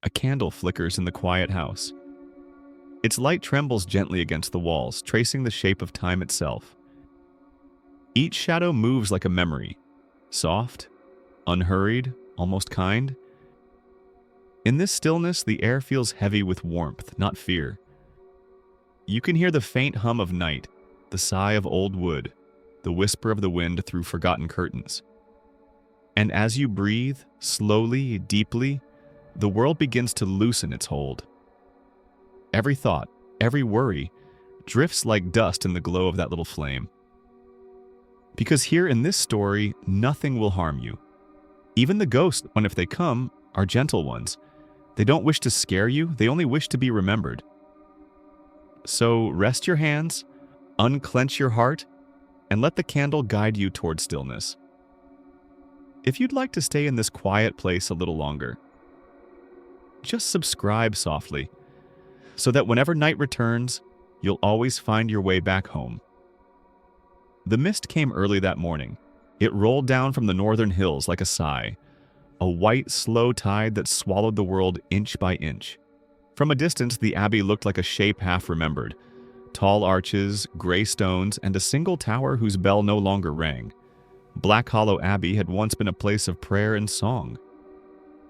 A candle flickers in the quiet house. Its light trembles gently against the walls, tracing the shape of time itself. Each shadow moves like a memory, soft, unhurried, almost kind. In this stillness, the air feels heavy with warmth, not fear. You can hear the faint hum of night, the sigh of old wood, the whisper of the wind through forgotten curtains. And as you breathe, slowly, deeply, the world begins to loosen its hold. Every thought, every worry, drifts like dust in the glow of that little flame. Because here in this story, nothing will harm you. Even the ghosts, when if they come, are gentle ones. They don't wish to scare you, they only wish to be remembered. So rest your hands, unclench your heart, and let the candle guide you toward stillness. If you'd like to stay in this quiet place a little longer, just subscribe softly, so that whenever night returns, you'll always find your way back home. The mist came early that morning. It rolled down from the northern hills like a sigh, a white, slow tide that swallowed the world inch by inch. From a distance, the abbey looked like a shape half remembered. Tall arches, gray stones, and a single tower whose bell no longer rang. Black Hollow Abbey had once been a place of prayer and song.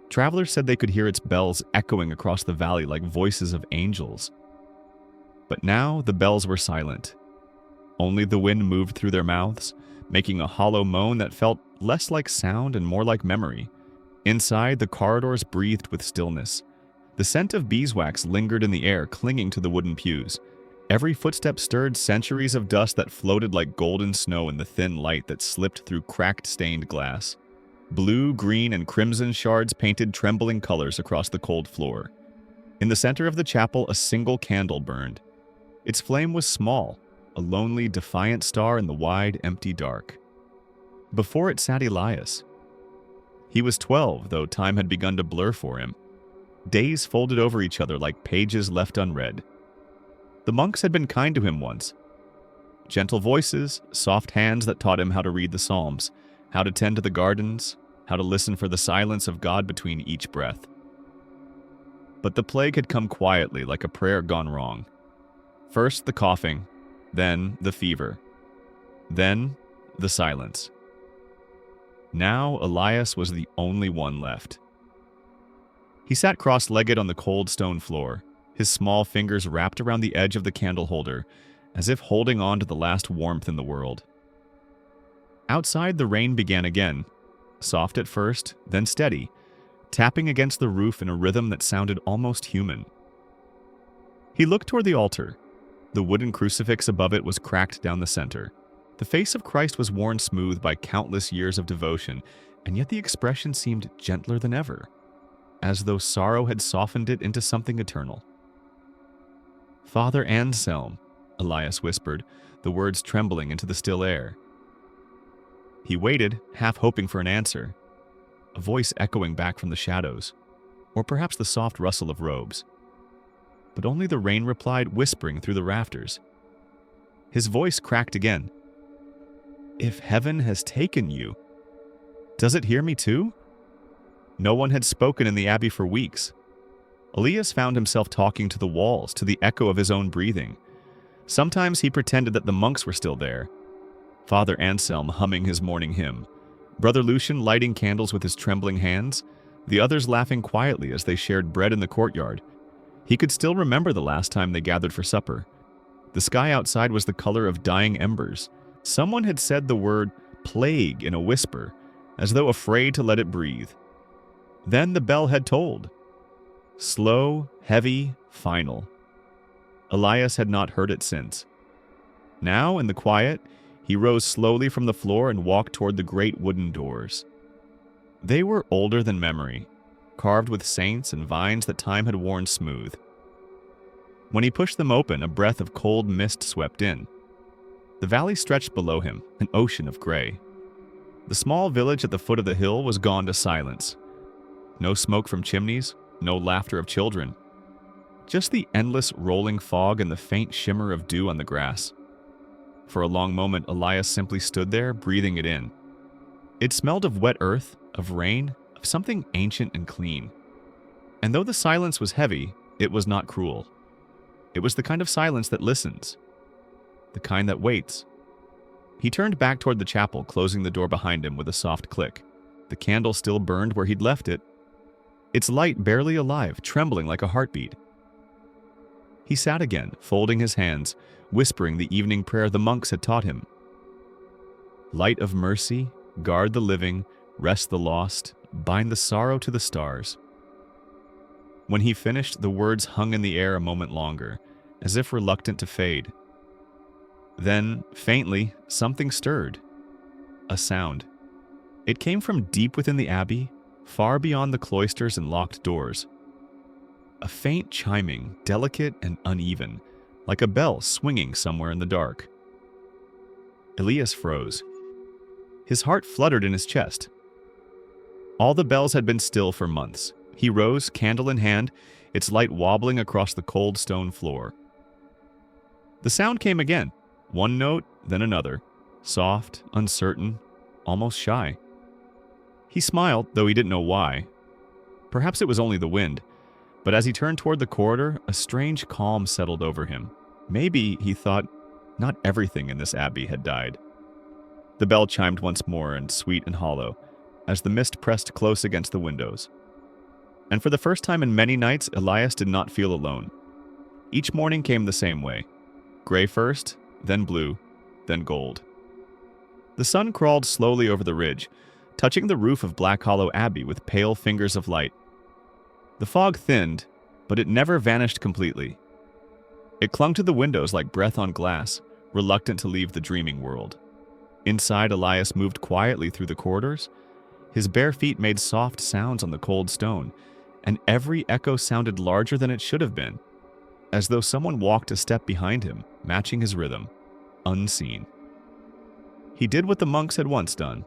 Travelers said they could hear its bells echoing across the valley like voices of angels. But now the bells were silent. Only the wind moved through their mouths, making a hollow moan that felt less like sound and more like memory. Inside, the corridors breathed with stillness. The scent of beeswax lingered in the air, clinging to the wooden pews. Every footstep stirred centuries of dust that floated like golden snow in the thin light that slipped through cracked stained glass. Blue, green, and crimson shards painted trembling colors across the cold floor. In the center of the chapel, a single candle burned. Its flame was small, a lonely, defiant star in the wide, empty dark. Before it sat Elias. He was 12, though time had begun to blur for him. Days folded over each other like pages left unread. The monks had been kind to him once. Gentle voices, soft hands that taught him how to read the Psalms, how to tend to the gardens, how to listen for the silence of God between each breath. But the plague had come quietly, like a prayer gone wrong. First the coughing, then the fever, then the silence. Now Elias was the only one left. He sat cross-legged on the cold stone floor, his small fingers wrapped around the edge of the candle holder, as if holding on to the last warmth in the world. Outside, the rain began again, soft at first, then steady, tapping against the roof in a rhythm that sounded almost human. He looked toward the altar. The wooden crucifix above it was cracked down the center. The face of Christ was worn smooth by countless years of devotion, and yet the expression seemed gentler than ever, as though sorrow had softened it into something eternal. "Father Anselm," Elias whispered, the words trembling into the still air. He waited, half hoping for an answer, a voice echoing back from the shadows, or perhaps the soft rustle of robes. But only the rain replied, whispering through the rafters. His voice cracked again. "If heaven has taken you, does it hear me too?" No one had spoken in the abbey for weeks. Elias found himself talking to the walls, to the echo of his own breathing. Sometimes he pretended that the monks were still there. Father Anselm humming his morning hymn, Brother Lucian lighting candles with his trembling hands, the others laughing quietly as they shared bread in the courtyard. He could still remember the last time they gathered for supper. The sky outside was the color of dying embers. Someone had said the word plague in a whisper, as though afraid to let it breathe. Then the bell had tolled. Slow, heavy, final. Elias had not heard it since. Now, in the quiet, he rose slowly from the floor and walked toward the great wooden doors. They were older than memory, carved with saints and vines that time had worn smooth. When he pushed them open, a breath of cold mist swept in. The valley stretched below him, an ocean of gray. The small village at the foot of the hill was gone to silence. No smoke from chimneys, no laughter of children. Just the endless rolling fog and the faint shimmer of dew on the grass. For a long moment, Elias simply stood there, breathing it in. It smelled of wet earth, of rain, of something ancient and clean. And though the silence was heavy, it was not cruel. It was the kind of silence that listens, the kind that waits. He turned back toward the chapel, closing the door behind him with a soft click. The candle still burned where he'd left it, its light barely alive, trembling like a heartbeat. He sat again, folding his hands, whispering the evening prayer the monks had taught him. Light of mercy, guard the living, rest the lost, bind the sorrow to the stars. When he finished, the words hung in the air a moment longer, as if reluctant to fade. Then, faintly, something stirred. A sound. It came from deep within the abbey, far beyond the cloisters and locked doors. A faint chiming, delicate and uneven, like a bell swinging somewhere in the dark. Elias froze. His heart fluttered in his chest. All the bells had been still for months. He rose, candle in hand, its light wobbling across the cold stone floor. The sound came again, one note, then another, soft, uncertain, almost shy. He smiled, though he didn't know why. Perhaps it was only the wind, but as he turned toward the corridor, a strange calm settled over him. Maybe, he thought, not everything in this abbey had died. The bell chimed once more, and sweet and hollow, as the mist pressed close against the windows. And for the first time in many nights, Elias did not feel alone. Each morning came the same way. Gray first, then blue, then gold. The sun crawled slowly over the ridge, touching the roof of Black Hollow Abbey with pale fingers of light. The fog thinned, but it never vanished completely. It clung to the windows like breath on glass, reluctant to leave the dreaming world. Inside, Elias moved quietly through the corridors. His bare feet made soft sounds on the cold stone, and every echo sounded larger than it should have been, as though someone walked a step behind him, matching his rhythm, unseen. He did what the monks had once done.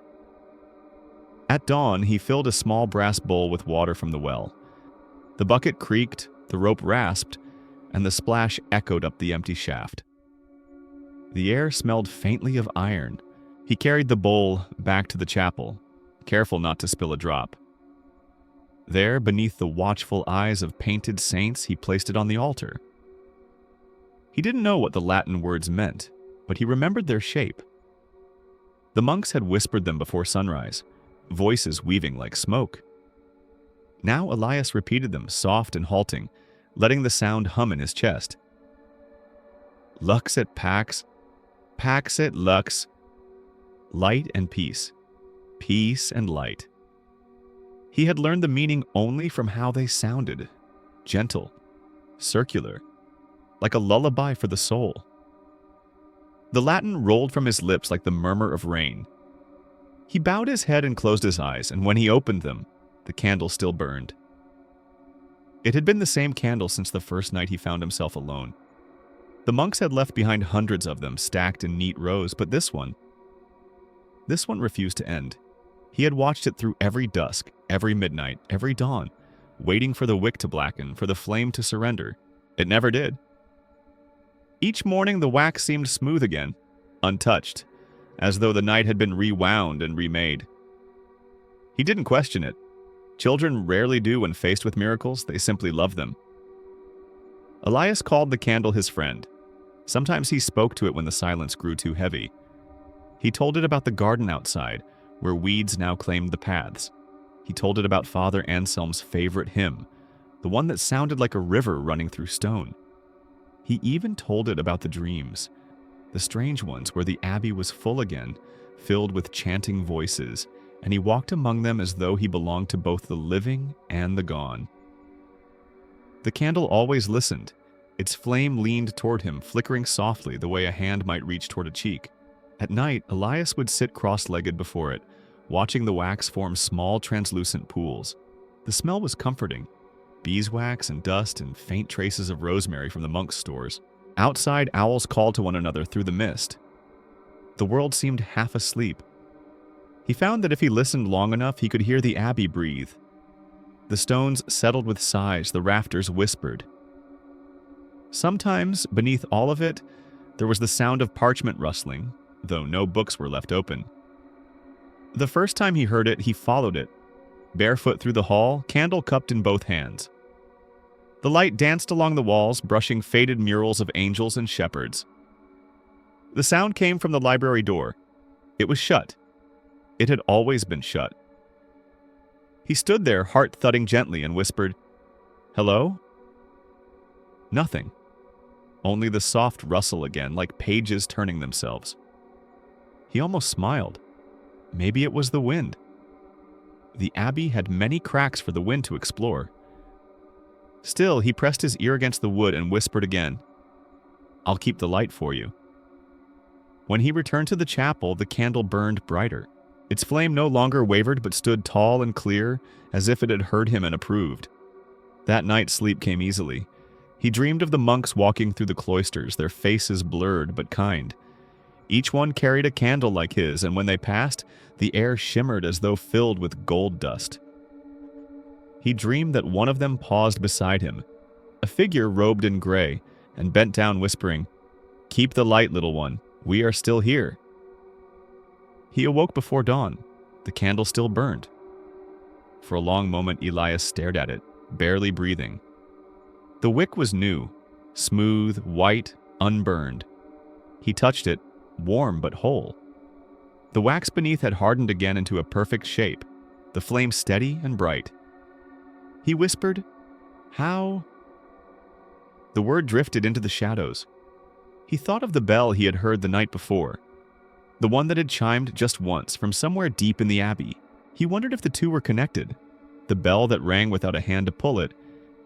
At dawn, he filled a small brass bowl with water from the well. The bucket creaked, the rope rasped, and the splash echoed up the empty shaft. The air smelled faintly of iron. He carried the bowl back to the chapel, careful not to spill a drop. There, beneath the watchful eyes of painted saints, he placed it on the altar. He didn't know what the Latin words meant, but he remembered their shape. The monks had whispered them before sunrise, voices weaving like smoke. Now Elias repeated them, soft and halting, letting the sound hum in his chest. Lux et pax, pax et lux, light and peace, peace and light. He had learned the meaning only from how they sounded, gentle, circular, like a lullaby for the soul. The Latin rolled from his lips like the murmur of rain. He bowed his head and closed his eyes, and when he opened them, the candle still burned. It had been the same candle since the first night he found himself alone. The monks had left behind hundreds of them, stacked in neat rows, but this one refused to end. He had watched it through every dusk, every midnight, every dawn, waiting for the wick to blacken, for the flame to surrender. It never did. Each morning the wax seemed smooth again, untouched, as though the night had been rewound and remade. He didn't question it. Children rarely do when faced with miracles, they simply love them. Elias called the candle his friend. Sometimes he spoke to it when the silence grew too heavy. He told it about the garden outside, where weeds now claimed the paths. He told it about Father Anselm's favorite hymn, the one that sounded like a river running through stone. He even told it about the dreams, the strange ones where the abbey was full again, filled with chanting voices, and he walked among them as though he belonged to both the living and the gone. The candle always listened. Its flame leaned toward him, flickering softly the way a hand might reach toward a cheek. At night, Elias would sit cross-legged before it, watching the wax form small translucent pools. The smell was comforting. Beeswax and dust and faint traces of rosemary from the monks' stores. Outside, owls called to one another through the mist. The world seemed half asleep. He found that if he listened long enough, he could hear the abbey breathe. The stones settled with sighs, the rafters whispered. Sometimes, beneath all of it, there was the sound of parchment rustling, though no books were left open. The first time he heard it, he followed it, barefoot through the hall, candle cupped in both hands. The light danced along the walls, brushing faded murals of angels and shepherds. The sound came from the library door. It was shut. It had always been shut. He stood there, heart thudding gently, and whispered, "Hello?" Nothing. Only the soft rustle again, like pages turning themselves. He almost smiled. Maybe it was the wind. The abbey had many cracks for the wind to explore. Still, he pressed his ear against the wood and whispered again, "I'll keep the light for you." When he returned to the chapel, the candle burned brighter. Its flame no longer wavered but stood tall and clear, as if it had heard him and approved. That night sleep came easily. He dreamed of the monks walking through the cloisters, their faces blurred but kind. Each one carried a candle like his, and when they passed, the air shimmered as though filled with gold dust. He dreamed that one of them paused beside him, a figure robed in gray, and bent down whispering, "Keep the light, little one. We are still here." He awoke before dawn. The candle still burned. For a long moment, Elias stared at it, barely breathing. The wick was new, smooth, white, unburned. He touched it, warm but whole. The wax beneath had hardened again into a perfect shape, the flame steady and bright. He whispered, "How?" The word drifted into the shadows. He thought of the bell he had heard the night before, the one that had chimed just once from somewhere deep in the abbey. He wondered if the two were connected, the bell that rang without a hand to pull it,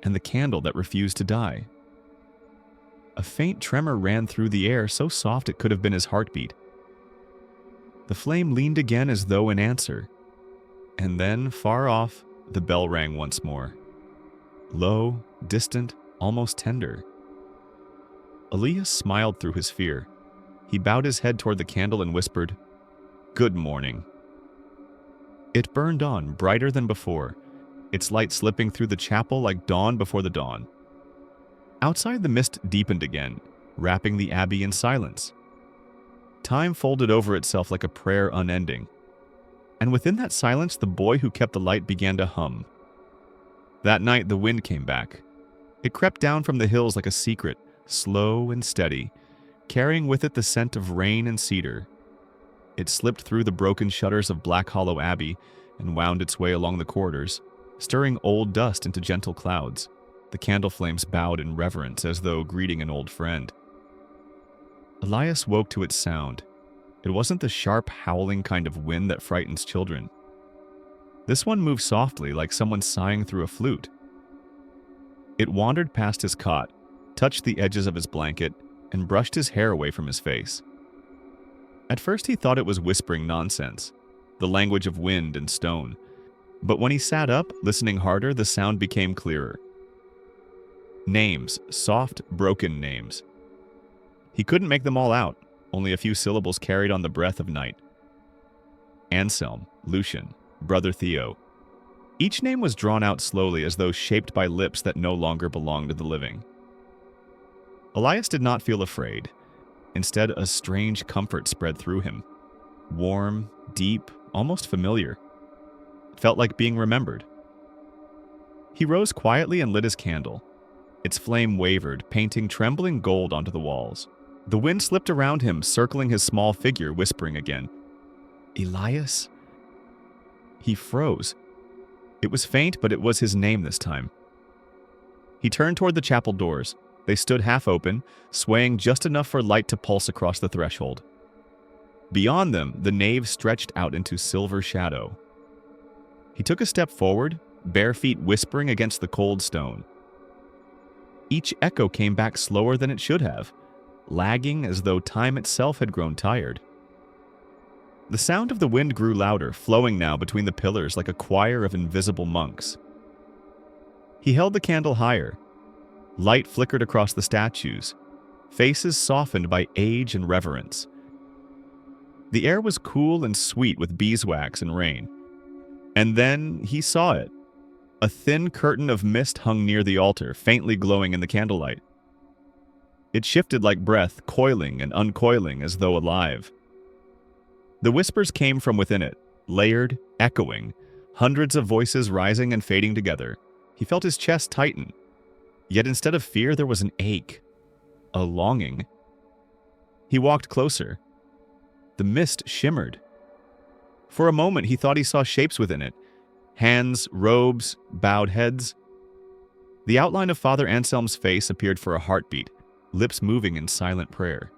and the candle that refused to die. A faint tremor ran through the air, so soft it could have been his heartbeat. The flame leaned again as though in answer, and then, far off, the bell rang once more. Low, distant, almost tender. Elias smiled through his fear. He bowed his head toward the candle and whispered, "Good morning." It burned on, brighter than before, its light slipping through the chapel like dawn before the dawn. Outside, the mist deepened again, wrapping the abbey in silence. Time folded over itself like a prayer unending. And within that silence, the boy who kept the light began to hum. That night, the wind came back. It crept down from the hills like a secret, slow and steady, carrying with it the scent of rain and cedar. It slipped through the broken shutters of Black Hollow Abbey and wound its way along the corridors, stirring old dust into gentle clouds. The candle flames bowed in reverence as though greeting an old friend. Elias woke to its sound. It wasn't the sharp, howling kind of wind that frightens children. This one moved softly, like someone sighing through a flute. It wandered past his cot, touched the edges of his blanket, and brushed his hair away from his face. At first he thought it was whispering nonsense, the language of wind and stone. But when he sat up, listening harder, the sound became clearer. Names, soft, broken names. He couldn't make them all out, only a few syllables carried on the breath of night. Anselm, Lucian, Brother Theo. Each name was drawn out slowly as though shaped by lips that no longer belonged to the living. Elias did not feel afraid. Instead, a strange comfort spread through him. Warm, deep, almost familiar. It felt like being remembered. He rose quietly and lit his candle. Its flame wavered, painting trembling gold onto the walls. The wind slipped around him, circling his small figure, whispering again, "Elias?" He froze. It was faint, but it was his name this time. He turned toward the chapel doors. They stood half open, swaying just enough for light to pulse across the threshold. Beyond them, the nave stretched out into silver shadow. He took a step forward, bare feet whispering against the cold stone. Each echo came back slower than it should have, lagging as though time itself had grown tired. The sound of the wind grew louder, flowing now between the pillars like a choir of invisible monks. He held the candle higher. Light flickered across the statues, faces softened by age and reverence. The air was cool and sweet with beeswax and rain. And then he saw it. A thin curtain of mist hung near the altar, faintly glowing in the candlelight. It shifted like breath, coiling and uncoiling as though alive. The whispers came from within it, layered, echoing, hundreds of voices rising and fading together. He felt his chest tighten. Yet instead of fear, there was an ache, a longing. He walked closer. The mist shimmered. For a moment, he thought he saw shapes within it. Hands, robes, bowed heads. The outline of Father Anselm's face appeared for a heartbeat, lips moving in silent prayer.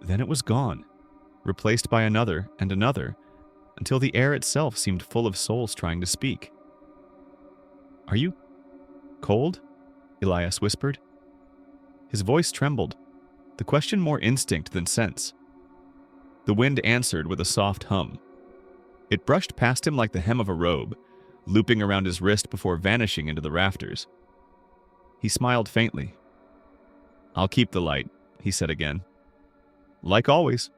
Then it was gone, replaced by another and another, until the air itself seemed full of souls trying to speak. "Are you cold?" Elias whispered. His voice trembled, the question more instinct than sense. The wind answered with a soft hum. It brushed past him like the hem of a robe, looping around his wrist before vanishing into the rafters. He smiled faintly. "I'll keep the light," he said again. "Like always."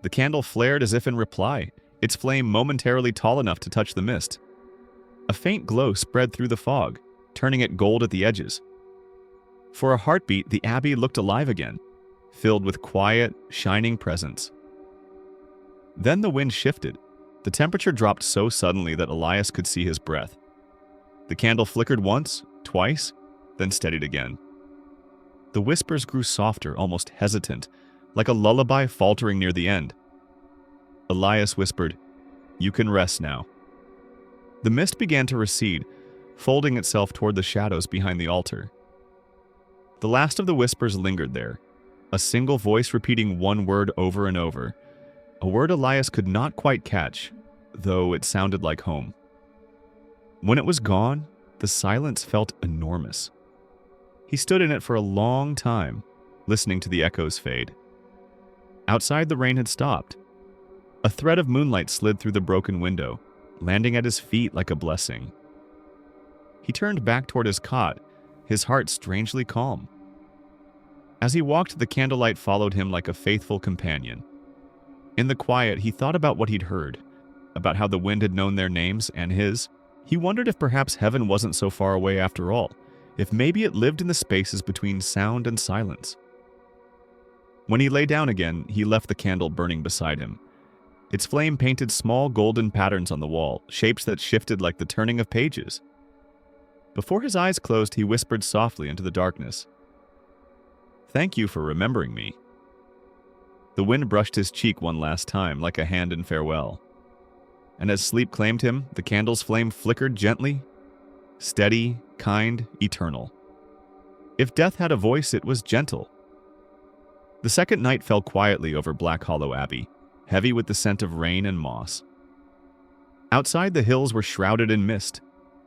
The candle flared as if in reply, its flame momentarily tall enough to touch the mist. A faint glow spread through the fog, turning it gold at the edges. For a heartbeat, the abbey looked alive again, filled with quiet, shining presence. Then the wind shifted. The temperature dropped so suddenly that Elias could see his breath. The candle flickered once, twice, then steadied again. The whispers grew softer, almost hesitant, like a lullaby faltering near the end. Elias whispered, "You can rest now." The mist began to recede, folding itself toward the shadows behind the altar. The last of the whispers lingered there, a single voice repeating one word over and over, a word Elias could not quite catch, though it sounded like home. When it was gone, the silence felt enormous. He stood in it for a long time, listening to the echoes fade. Outside, the rain had stopped. A thread of moonlight slid through the broken window, landing at his feet like a blessing. He turned back toward his cot, his heart strangely calm. As he walked, the candlelight followed him like a faithful companion. In the quiet, he thought about what he'd heard, about how the wind had known their names and his. He wondered if perhaps heaven wasn't so far away after all, if maybe it lived in the spaces between sound and silence. When he lay down again, he left the candle burning beside him. Its flame painted small golden patterns on the wall, shapes that shifted like the turning of pages. Before his eyes closed, he whispered softly into the darkness, "Thank you for remembering me." The wind brushed his cheek one last time, like a hand in farewell. And as sleep claimed him, the candle's flame flickered gently, steady, kind, eternal. If death had a voice, it was gentle. The second night fell quietly over Black Hollow Abbey, heavy with the scent of rain and moss. Outside, the hills were shrouded in mist,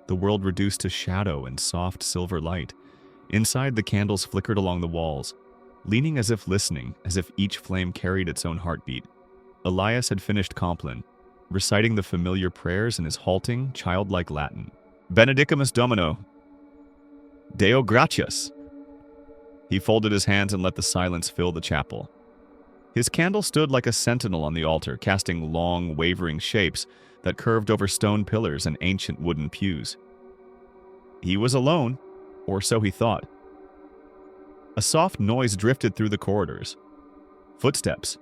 the world reduced to shadow and soft silver light. Inside, the candles flickered along the walls, leaning as if listening, as if each flame carried its own heartbeat. Elias had finished Compline, reciting the familiar prayers in his halting, childlike Latin. "Benedicamus Domino. Deo gratias." He folded his hands and let the silence fill the chapel. His candle stood like a sentinel on the altar, casting long, wavering shapes that curved over stone pillars and ancient wooden pews. He was alone, or so he thought. A soft noise drifted through the corridors. Footsteps.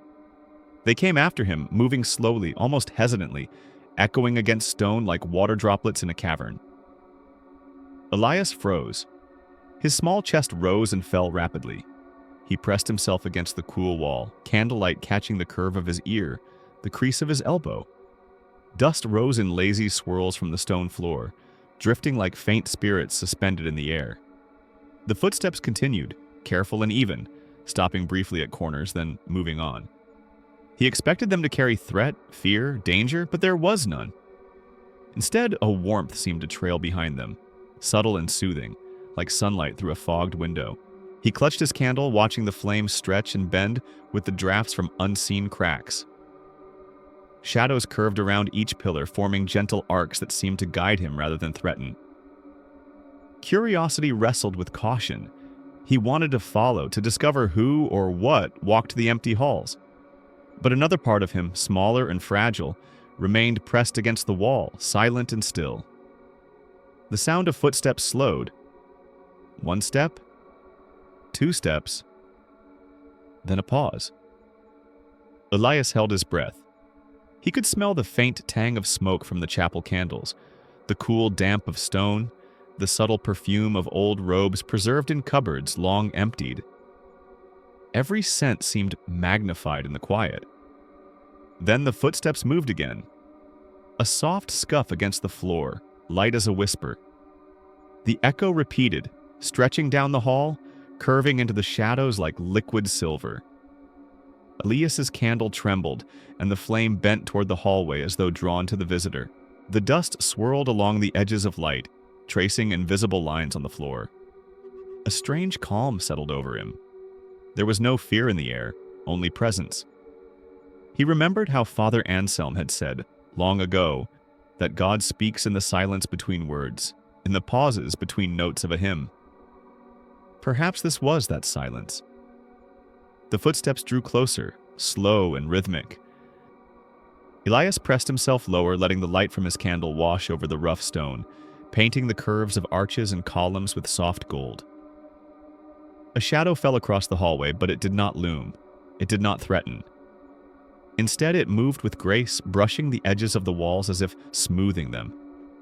They came after him, moving slowly, almost hesitantly, echoing against stone like water droplets in a cavern. Elias froze. His small chest rose and fell rapidly. He pressed himself against the cool wall, candlelight catching the curve of his ear, the crease of his elbow. Dust rose in lazy swirls from the stone floor, drifting like faint spirits suspended in the air. The footsteps continued, careful and even, stopping briefly at corners, then moving on. He expected them to carry threat, fear, danger, but there was none. Instead, a warmth seemed to trail behind them, subtle and soothing, like sunlight through a fogged window. He clutched his candle, watching the flames stretch and bend with the drafts from unseen cracks. Shadows curved around each pillar, forming gentle arcs that seemed to guide him rather than threaten. Curiosity wrestled with caution. He wanted to follow, to discover who or what walked the empty halls. But another part of him, smaller and fragile, remained pressed against the wall, silent and still. The sound of footsteps slowed. One step, 2 steps, then a pause. Elias held his breath. He could smell the faint tang of smoke from the chapel candles, the cool damp of stone, the subtle perfume of old robes preserved in cupboards long emptied. Every scent seemed magnified in the quiet. Then the footsteps moved again. A soft scuff against the floor, light as a whisper. The echo repeated, stretching down the hall, curving into the shadows like liquid silver. Elias's candle trembled, and the flame bent toward the hallway as though drawn to the visitor. The dust swirled along the edges of light, tracing invisible lines on the floor. A strange calm settled over him. There was no fear in the air, only presence. He remembered how Father Anselm had said, long ago, that God speaks in the silence between words, in the pauses between notes of a hymn. Perhaps this was that silence. The footsteps drew closer, slow and rhythmic. Elias pressed himself lower, letting the light from his candle wash over the rough stone, painting the curves of arches and columns with soft gold. A shadow fell across the hallway, but it did not loom. It did not threaten. Instead, it moved with grace, brushing the edges of the walls as if smoothing them,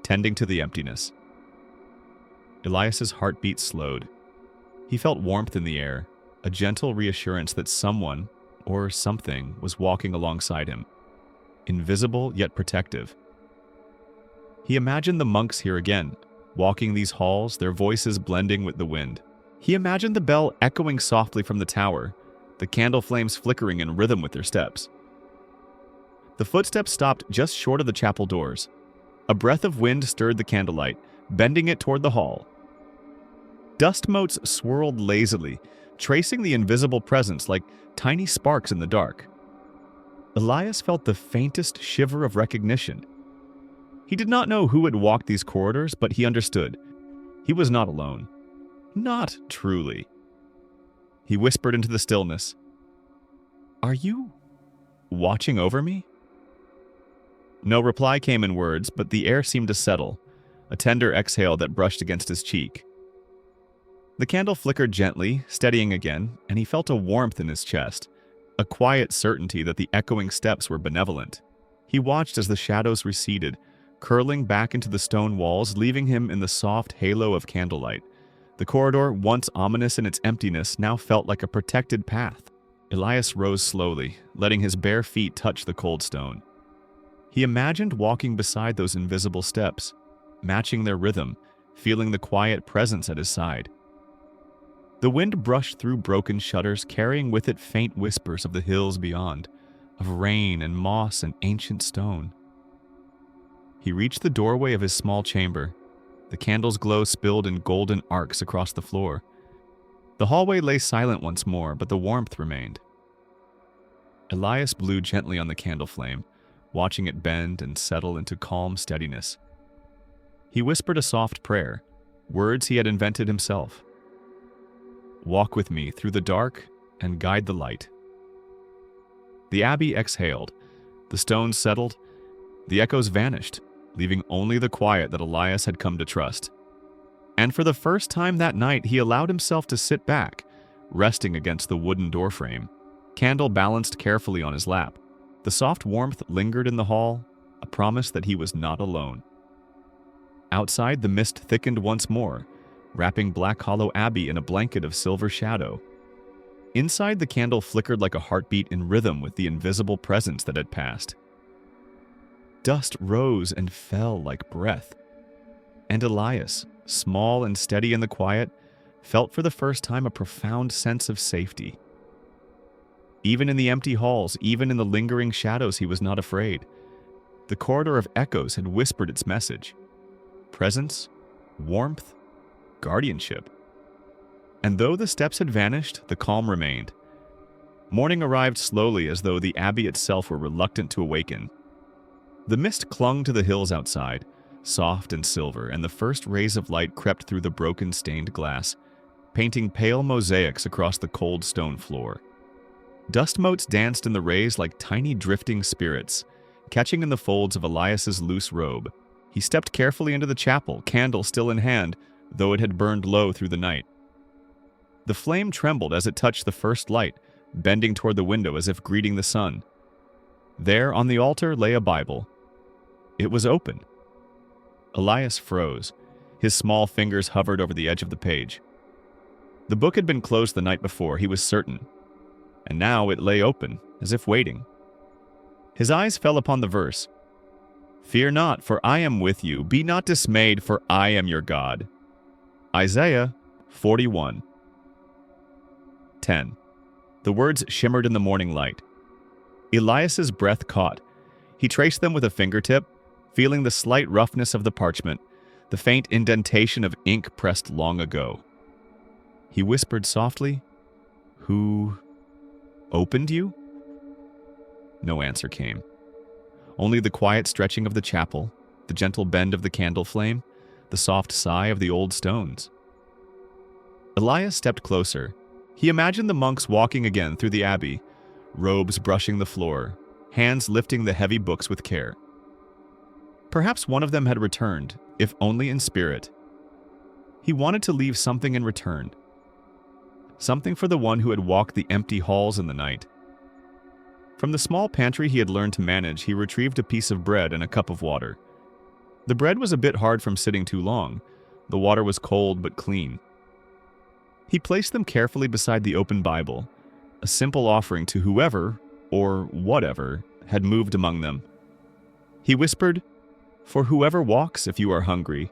tending to the emptiness. Elias's heartbeat slowed. He felt warmth in the air, a gentle reassurance that someone, or something, was walking alongside him, invisible yet protective. He imagined the monks here again, walking these halls, their voices blending with the wind. He imagined the bell echoing softly from the tower, the candle flames flickering in rhythm with their steps. The footsteps stopped just short of the chapel doors. A breath of wind stirred the candlelight, bending it toward the hall. Dust motes swirled lazily, tracing the invisible presence like tiny sparks in the dark. Elias felt the faintest shiver of recognition. He did not know who had walked these corridors, but he understood. He was not alone. Not truly. He whispered into the stillness, "Are you watching over me?" No reply came in words, but the air seemed to settle, a tender exhale that brushed against his cheek. The candle flickered gently, steadying again, and he felt a warmth in his chest, a quiet certainty that the echoing steps were benevolent. He watched as the shadows receded, curling back into the stone walls, leaving him in the soft halo of candlelight. The corridor, once ominous in its emptiness, now felt like a protected path. Elias rose slowly, letting his bare feet touch the cold stone. He imagined walking beside those invisible steps, matching their rhythm, feeling the quiet presence at his side. The wind brushed through broken shutters, carrying with it faint whispers of the hills beyond, of rain and moss and ancient stone. He reached the doorway of his small chamber. The candle's glow spilled in golden arcs across the floor. The hallway lay silent once more, but the warmth remained. Elias blew gently on the candle flame, watching it bend and settle into calm steadiness. He whispered a soft prayer, words he had invented himself. "Walk with me through the dark and guide the light." The abbey exhaled. The stones settled. The echoes vanished, leaving only the quiet that Elias had come to trust. And for the first time that night, he allowed himself to sit back, resting against the wooden doorframe, candle balanced carefully on his lap. The soft warmth lingered in the hall, a promise that he was not alone. Outside, the mist thickened once more, wrapping Black Hollow Abbey in a blanket of silver shadow. Inside, the candle flickered like a heartbeat in rhythm with the invisible presence that had passed. Dust rose and fell like breath. And Elias, small and steady in the quiet, felt for the first time a profound sense of safety. Even in the empty halls, even in the lingering shadows, he was not afraid. The corridor of echoes had whispered its message. Presence, warmth, guardianship. And though the steps had vanished, the calm remained. Morning arrived slowly, as though the abbey itself were reluctant to awaken. The mist clung to the hills outside, soft and silver, and the first rays of light crept through the broken stained glass, painting pale mosaics across the cold stone floor. Dust motes danced in the rays like tiny drifting spirits, catching in the folds of Elias's loose robe. He stepped carefully into the chapel, candle still in hand, though it had burned low through the night. The flame trembled as it touched the first light, bending toward the window as if greeting the sun. There, on the altar, lay a Bible. It was open. Elias froze, His small fingers hovered over the edge of the page. The book had been closed the night before, he was certain, and now it lay open, as if waiting. His eyes fell upon the verse, "Fear not, for I am with you. Be not dismayed, for I am your God." Isaiah 41:10. The words shimmered in the morning light. Elias's breath caught. He traced them with a fingertip, feeling the slight roughness of the parchment, the faint indentation of ink pressed long ago. He whispered softly, "Who opened you?" No answer came. Only the quiet stretching of the chapel, the gentle bend of the candle flame, the soft sigh of the old stones. Elias stepped closer. He imagined the monks walking again through the abbey, robes brushing the floor, hands lifting the heavy books with care. Perhaps one of them had returned, if only in spirit. He wanted to leave something in return. Something for the one who had walked the empty halls in the night. From the small pantry he had learned to manage, he retrieved a piece of bread and a cup of water. The bread was a bit hard from sitting too long. The water was cold but clean. He placed them carefully beside the open Bible, a simple offering to whoever, or whatever, had moved among them. He whispered, "For whoever walks, if you are hungry,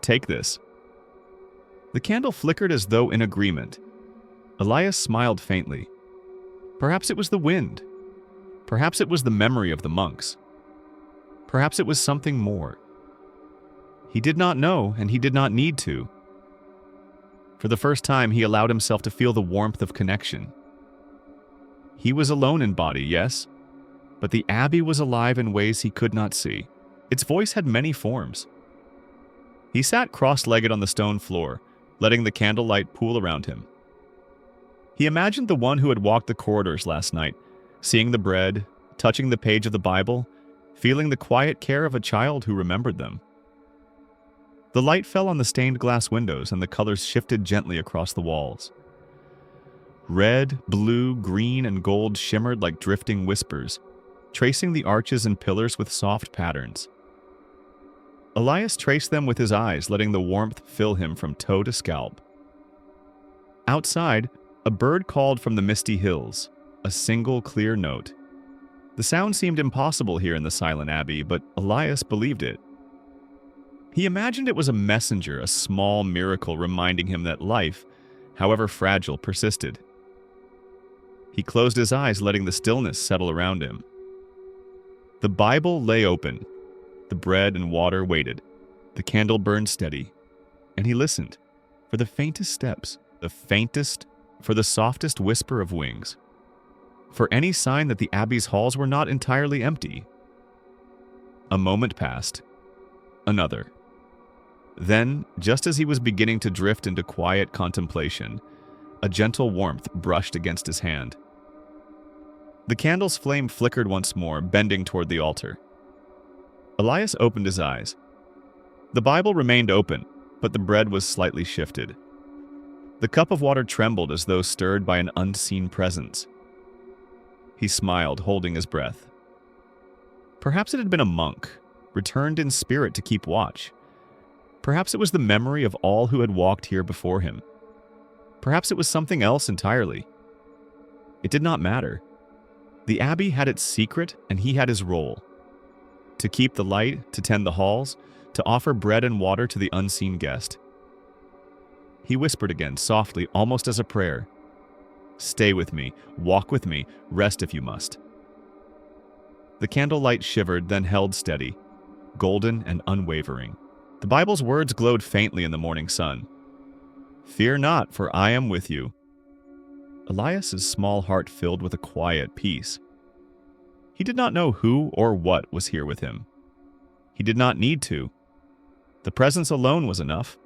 take this." The candle flickered as though in agreement. Elias smiled faintly. Perhaps it was the wind. Perhaps it was the memory of the monks. Perhaps it was something more. He did not know, and he did not need to. For the first time, he allowed himself to feel the warmth of connection. He was alone in body, yes, but the abbey was alive in ways he could not see. Its voice had many forms. He sat cross-legged on the stone floor, letting the candlelight pool around him. He imagined the one who had walked the corridors last night, seeing the bread, touching the page of the Bible, feeling the quiet care of a child who remembered them. The light fell on the stained glass windows, and the colors shifted gently across the walls. Red, blue, green, and gold shimmered like drifting whispers, tracing the arches and pillars with soft patterns. Elias traced them with his eyes, letting the warmth fill him from toe to scalp. Outside, a bird called from the misty hills, a single clear note. The sound seemed impossible here in the silent abbey, but Elias believed it. He imagined it was a messenger, a small miracle reminding him that life, however fragile, persisted. He closed his eyes, letting the stillness settle around him. The Bible lay open. The bread and water waited. The candle burned steady. And he listened for the faintest steps, for the softest whisper of wings, for any sign that the abbey's halls were not entirely empty. A moment passed. Another. Then, just as he was beginning to drift into quiet contemplation, a gentle warmth brushed against his hand. The candle's flame flickered once more, bending toward the altar. Elias opened his eyes. The Bible remained open, but the bread was slightly shifted. The cup of water trembled as though stirred by an unseen presence. He smiled, holding his breath. Perhaps it had been a monk, returned in spirit to keep watch. Perhaps it was the memory of all who had walked here before him. Perhaps it was something else entirely. It did not matter. The abbey had its secret, and he had his role. To keep the light, to tend the halls, to offer bread and water to the unseen guest. He whispered again, softly, almost as a prayer. "Stay with me, walk with me, rest if you must." The candlelight shivered, then held steady, golden and unwavering. The Bible's words glowed faintly in the morning sun. "Fear not, for I am with you." Elias's small heart filled with a quiet peace. He did not know who or what was here with him. He did not need to. The presence alone was enough.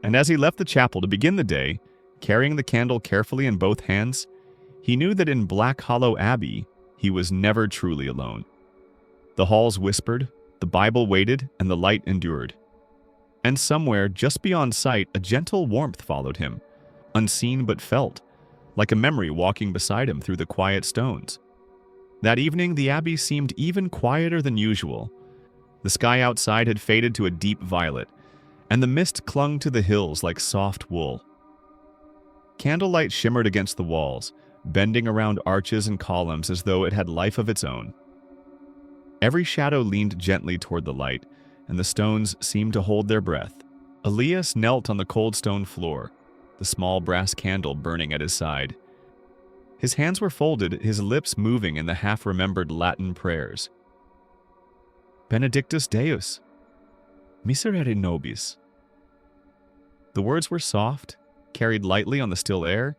And as he left the chapel to begin the day, carrying the candle carefully in both hands, he knew that in Black Hollow Abbey, he was never truly alone. The halls whispered, the Bible waited, and the light endured. And somewhere, just beyond sight, a gentle warmth followed him, unseen but felt, like a memory walking beside him through the quiet stones. That evening, the abbey seemed even quieter than usual. The sky outside had faded to a deep violet, and the mist clung to the hills like soft wool. Candlelight shimmered against the walls, bending around arches and columns as though it had life of its own. Every shadow leaned gently toward the light, and the stones seemed to hold their breath. Elias knelt on the cold stone floor, the small brass candle burning at his side. His hands were folded, his lips moving in the half-remembered Latin prayers. Benedictus Deus, miserere nobis. The words were soft, carried lightly on the still air.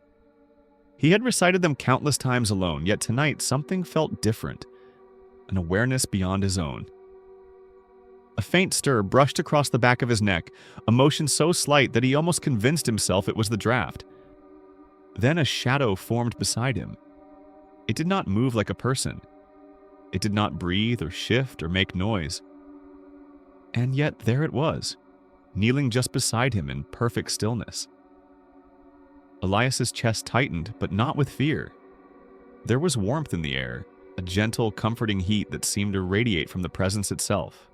He had recited them countless times alone, yet tonight something felt different, an awareness beyond his own. A faint stir brushed across the back of his neck, a motion so slight that he almost convinced himself it was the draft. Then a shadow formed beside him. It did not move like a person. It did not breathe or shift or make noise. And yet there it was, kneeling just beside him in perfect stillness. Elias's chest tightened, but not with fear. There was warmth in the air, a gentle, comforting heat that seemed to radiate from the presence itself.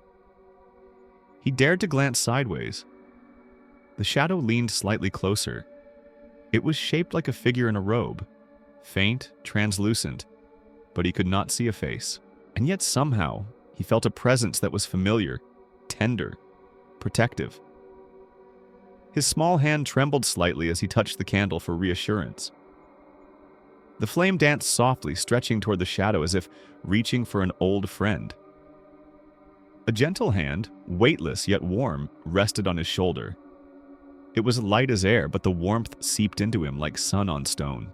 He dared to glance sideways. The shadow leaned slightly closer. It was shaped like a figure in a robe, faint, translucent, but he could not see a face. And yet somehow, he felt a presence that was familiar, tender, protective. His small hand trembled slightly as he touched the candle for reassurance. The flame danced softly, stretching toward the shadow as if reaching for an old friend. A gentle hand, weightless yet warm, rested on his shoulder. It was light as air, but the warmth seeped into him like sun on stone.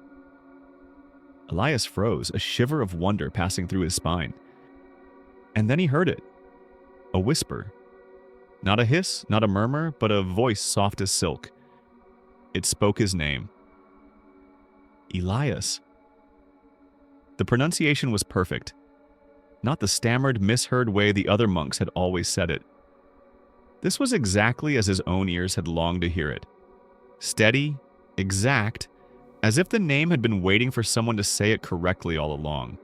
Elias froze, a shiver of wonder passing through his spine. And then he heard it. A whisper. Not a hiss, not a murmur, but a voice soft as silk. It spoke his name. Elias. The pronunciation was perfect. Not the stammered, misheard way the other monks had always said it. This was exactly as his own ears had longed to hear it. Steady, exact, as if the name had been waiting for someone to say it correctly all along.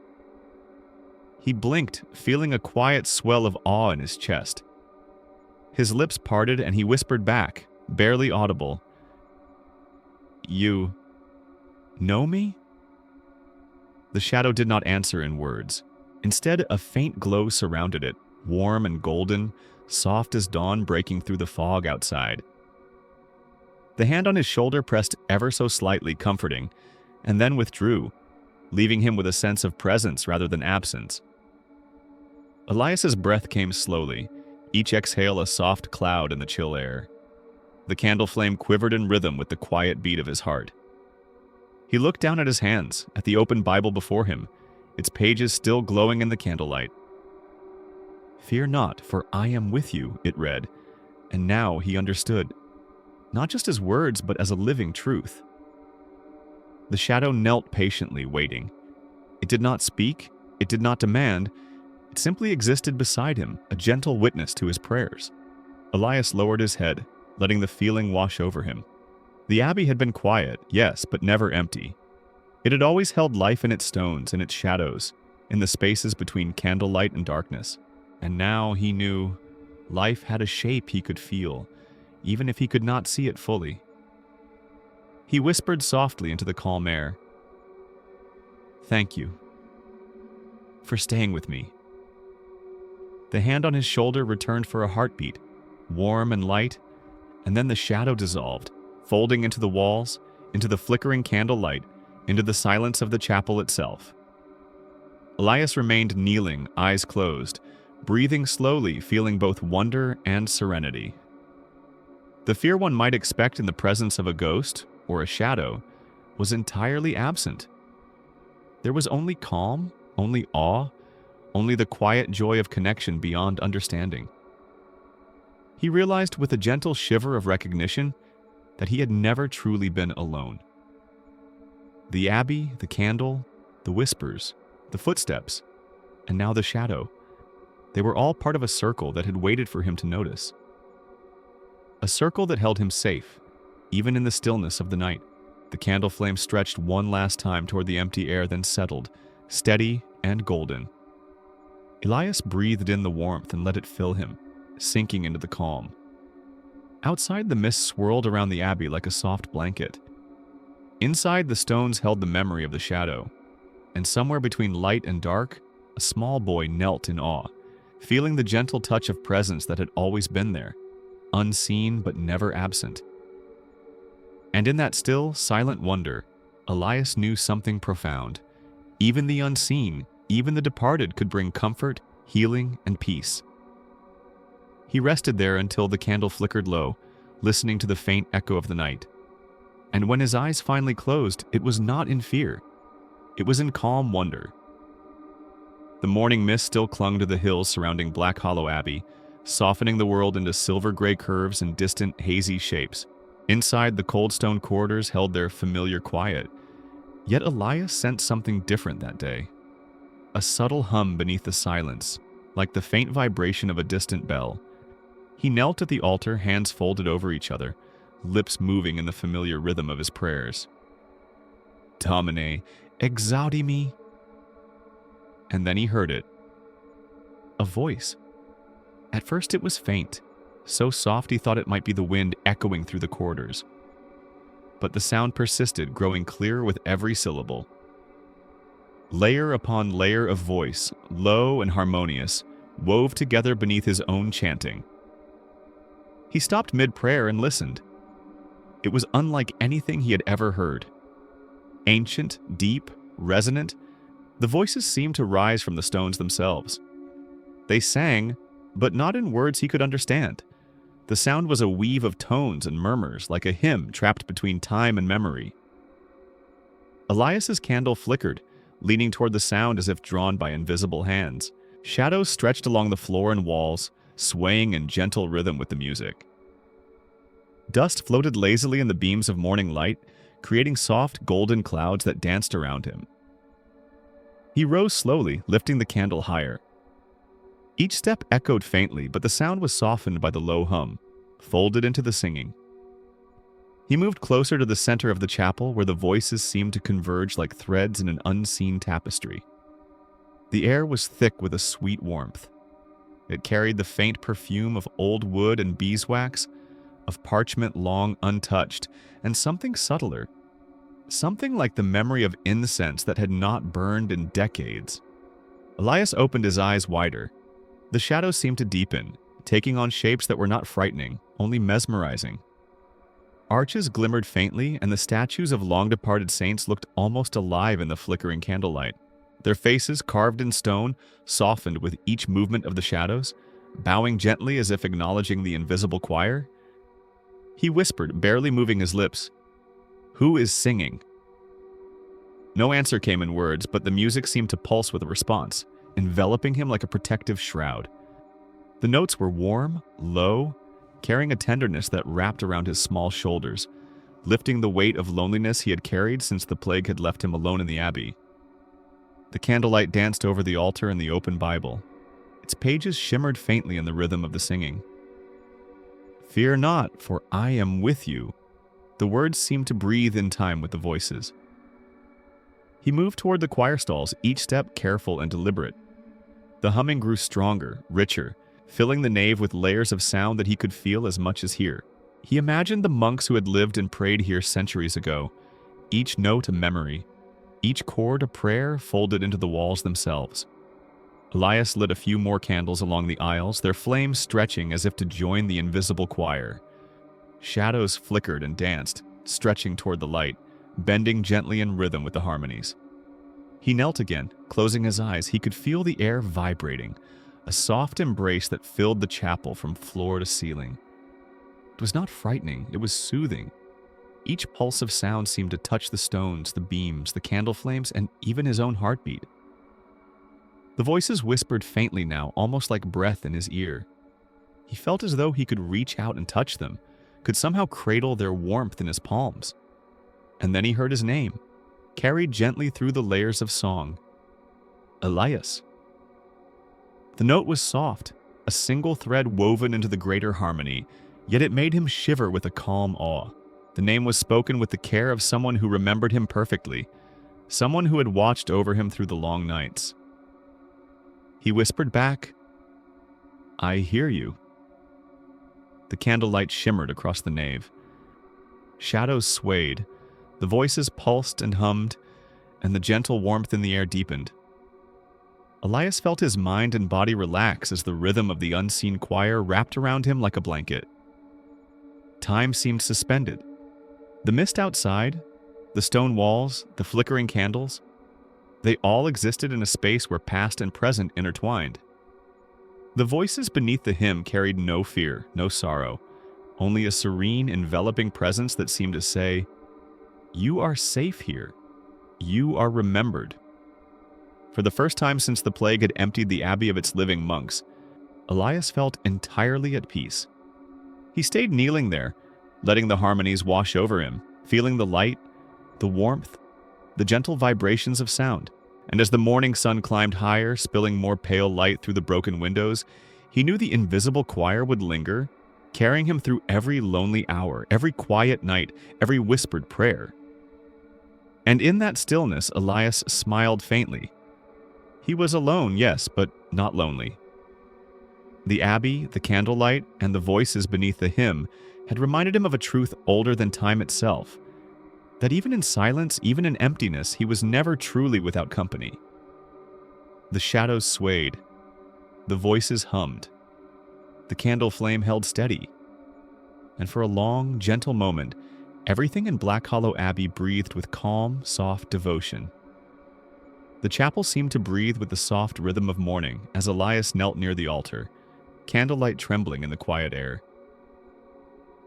He blinked, feeling a quiet swell of awe in his chest. His lips parted and he whispered back, barely audible, "You know me?" The shadow did not answer in words. Instead, a faint glow surrounded it, warm and golden, soft as dawn breaking through the fog outside. The hand on his shoulder pressed ever so slightly, comforting, and then withdrew, leaving him with a sense of presence rather than absence. Elias's breath came slowly, each exhale a soft cloud in the chill air. The candle flame quivered in rhythm with the quiet beat of his heart. He looked down at his hands, at the open Bible before him, its pages still glowing in the candlelight. "Fear not, for I am with you," it read, and now he understood, not just as words, but as a living truth. The shadow knelt patiently, waiting. It did not speak, it did not demand, it simply existed beside him, a gentle witness to his prayers. Elias lowered his head, letting the feeling wash over him. The abbey had been quiet, yes, but never empty. It had always held life in its stones, in its shadows, in the spaces between candlelight and darkness. And now he knew life had a shape he could feel, even if he could not see it fully. He whispered softly into the calm air, "Thank you for staying with me." The hand on his shoulder returned for a heartbeat, warm and light, and then the shadow dissolved, folding into the walls, into the flickering candlelight, into the silence of the chapel itself. Elias remained kneeling, eyes closed, breathing slowly, feeling both wonder and serenity. The fear one might expect in the presence of a ghost or a shadow was entirely absent. There was only calm, only awe, only the quiet joy of connection beyond understanding. He realized with a gentle shiver of recognition that he had never truly been alone. The abbey, the candle, the whispers, the footsteps, and now the shadow. They were all part of a circle that had waited for him to notice. A circle that held him safe, even in the stillness of the night. The candle flame stretched one last time toward the empty air, then settled, steady and golden. Elias breathed in the warmth and let it fill him, sinking into the calm. Outside, the mist swirled around the abbey like a soft blanket. Inside, the stones held the memory of the shadow, and somewhere between light and dark, a small boy knelt in awe, feeling the gentle touch of presence that had always been there, unseen but never absent. And in that still, silent wonder, Elias knew something profound. Even the unseen, even the departed could bring comfort, healing, and peace. He rested there until the candle flickered low, listening to the faint echo of the night. And when his eyes finally closed, it was not in fear. It was in calm wonder. The morning mist still clung to the hills surrounding Black Hollow Abbey, softening the world into silver-gray curves and distant, hazy shapes. Inside, the cold stone corridors held their familiar quiet. Yet Elias sensed something different that day. A subtle hum beneath the silence, like the faint vibration of a distant bell. He knelt at the altar, hands folded over each other, lips moving in the familiar rhythm of his prayers. Domine, exaudi me. And then he heard it. A voice. At first it was faint, so soft he thought it might be the wind echoing through the corridors. But the sound persisted, growing clearer with every syllable. Layer upon layer of voice, low and harmonious, wove together beneath his own chanting. He stopped mid-prayer and listened. It was unlike anything he had ever heard. Ancient, deep, resonant, the voices seemed to rise from the stones themselves. They sang, but not in words he could understand. The sound was a weave of tones and murmurs, like a hymn trapped between time and memory. Elias's candle flickered, leaning toward the sound as if drawn by invisible hands. Shadows stretched along the floor and walls, swaying in gentle rhythm with the music. Dust floated lazily in the beams of morning light, creating soft, golden clouds that danced around him. He rose slowly, lifting the candle higher. Each step echoed faintly, but the sound was softened by the low hum, folded into the singing. He moved closer to the center of the chapel, where the voices seemed to converge like threads in an unseen tapestry. The air was thick with a sweet warmth. It carried the faint perfume of old wood and beeswax, of parchment long untouched, and something subtler. Something like the memory of incense that had not burned in decades. Elias opened his eyes wider. The shadows seemed to deepen, taking on shapes that were not frightening, only mesmerizing. Arches glimmered faintly, and the statues of long-departed saints looked almost alive in the flickering candlelight. Their faces, carved in stone, softened with each movement of the shadows, bowing gently as if acknowledging the invisible choir. He whispered, barely moving his lips, "Who is singing?" No answer came in words, but the music seemed to pulse with a response, enveloping him like a protective shroud. The notes were warm, low, carrying a tenderness that wrapped around his small shoulders, lifting the weight of loneliness he had carried since the plague had left him alone in the abbey. The candlelight danced over the altar and the open Bible. Its pages shimmered faintly in the rhythm of the singing. "Fear not, for I am with you." The words seemed to breathe in time with the voices. He moved toward the choir stalls, each step careful and deliberate. The humming grew stronger, richer, filling the nave with layers of sound that he could feel as much as hear. He imagined the monks who had lived and prayed here centuries ago, each note a memory, each chord a prayer folded into the walls themselves. Elias lit a few more candles along the aisles, their flames stretching as if to join the invisible choir. Shadows flickered and danced, stretching toward the light, bending gently in rhythm with the harmonies. He knelt again, closing his eyes. He could feel the air vibrating, a soft embrace that filled the chapel from floor to ceiling. It was not frightening, it was soothing. Each pulse of sound seemed to touch the stones, the beams, the candle flames, and even his own heartbeat. The voices whispered faintly now, almost like breath in his ear. He felt as though he could reach out and touch them, could somehow cradle their warmth in his palms. And then he heard his name, carried gently through the layers of song. Elias. The note was soft, a single thread woven into the greater harmony, yet it made him shiver with a calm awe. The name was spoken with the care of someone who remembered him perfectly, someone who had watched over him through the long nights. He whispered back, "I hear you." The candlelight shimmered across the nave. Shadows swayed, the voices pulsed and hummed, and the gentle warmth in the air deepened. Elias felt his mind and body relax as the rhythm of the unseen choir wrapped around him like a blanket. Time seemed suspended. The mist outside, the stone walls, the flickering candles, they all existed in a space where past and present intertwined. The voices beneath the hymn carried no fear, no sorrow, only a serene, enveloping presence that seemed to say, "You are safe here. You are remembered." For the first time since the plague had emptied the abbey of its living monks, Elias felt entirely at peace. He stayed kneeling there, letting the harmonies wash over him, feeling the light, the warmth, the gentle vibrations of sound. And as the morning sun climbed higher, spilling more pale light through the broken windows, he knew the invisible choir would linger, carrying him through every lonely hour, every quiet night, every whispered prayer. And in that stillness, Elias smiled faintly. He was alone, yes, but not lonely. The abbey, the candlelight, and the voices beneath the hymn had reminded him of a truth older than time itself, that even in silence, even in emptiness, he was never truly without company. The shadows swayed. The voices hummed. The candle flame held steady. And for a long, gentle moment, everything in Black Hollow Abbey breathed with calm, soft devotion. The chapel seemed to breathe with the soft rhythm of morning as Elias knelt near the altar, candlelight trembling in the quiet air.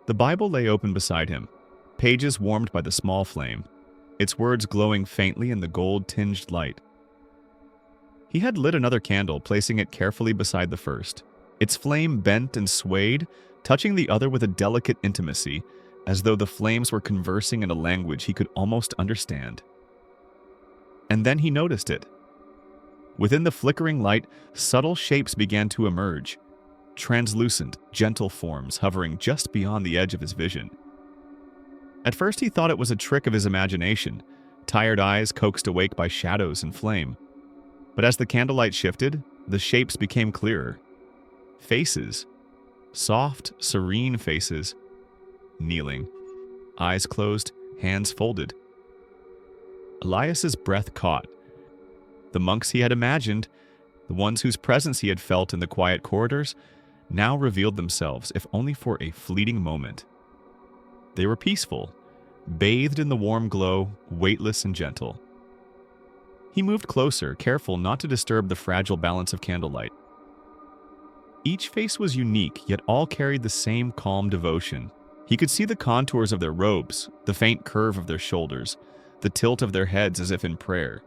The Bible lay open beside him, pages warmed by the small flame, its words glowing faintly in the gold-tinged light. He had lit another candle, placing it carefully beside the first. Its flame bent and swayed, touching the other with a delicate intimacy, as though the flames were conversing in a language he could almost understand. And then he noticed it. Within the flickering light, subtle shapes began to emerge, translucent, gentle forms hovering just beyond the edge of his vision. At first he thought it was a trick of his imagination, tired eyes coaxed awake by shadows and flame. But as the candlelight shifted, the shapes became clearer. Faces, soft, serene faces, kneeling, eyes closed, hands folded. Elias's breath caught. The monks he had imagined, the ones whose presence he had felt in the quiet corridors, now revealed themselves, if only for a fleeting moment. They were peaceful, bathed in the warm glow, weightless and gentle. He moved closer, careful not to disturb the fragile balance of candlelight. Each face was unique, yet all carried the same calm devotion. He could see the contours of their robes, the faint curve of their shoulders, the tilt of their heads as if in prayer.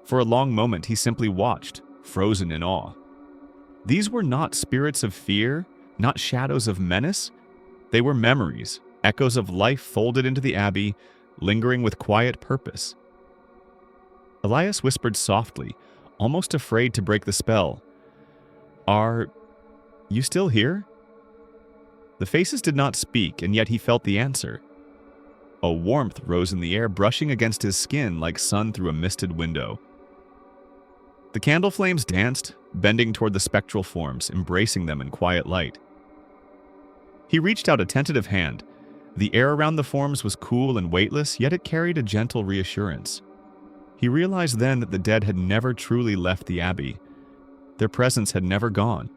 For a long moment he simply watched, frozen in awe. These were not spirits of fear, not shadows of menace. They were memories, echoes of life folded into the abbey, lingering with quiet purpose. Elias whispered softly, almost afraid to break the spell, "Are you still here?" The faces did not speak, and yet he felt the answer. A warmth rose in the air, brushing against his skin like sun through a misted window. The candle flames danced, bending toward the spectral forms, embracing them in quiet light. He reached out a tentative hand. The air around the forms was cool and weightless, yet it carried a gentle reassurance. He realized then that the dead had never truly left the abbey. Their presence had never gone.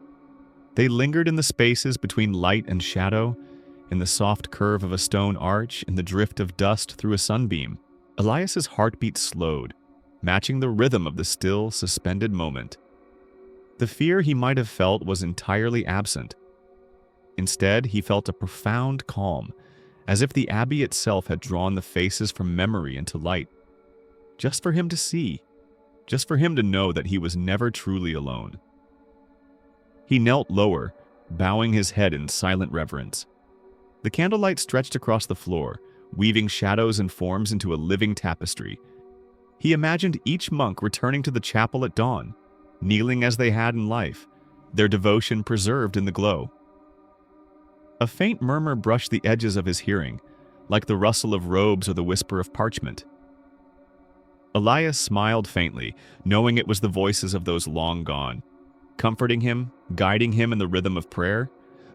They lingered in the spaces between light and shadow, in the soft curve of a stone arch, in the drift of dust through a sunbeam. Elias's heartbeat slowed, matching the rhythm of the still, suspended moment. The fear he might have felt was entirely absent. Instead, he felt a profound calm, as if the abbey itself had drawn the faces from memory into light, just for him to see, just for him to know that he was never truly alone. He knelt lower, bowing his head in silent reverence. The candlelight stretched across the floor, weaving shadows and forms into a living tapestry. He imagined each monk returning to the chapel at dawn, kneeling as they had in life, their devotion preserved in the glow. A faint murmur brushed the edges of his hearing, like the rustle of robes or the whisper of parchment. Elias smiled faintly, knowing it was the voices of those long gone, comforting him, guiding him in the rhythm of prayer,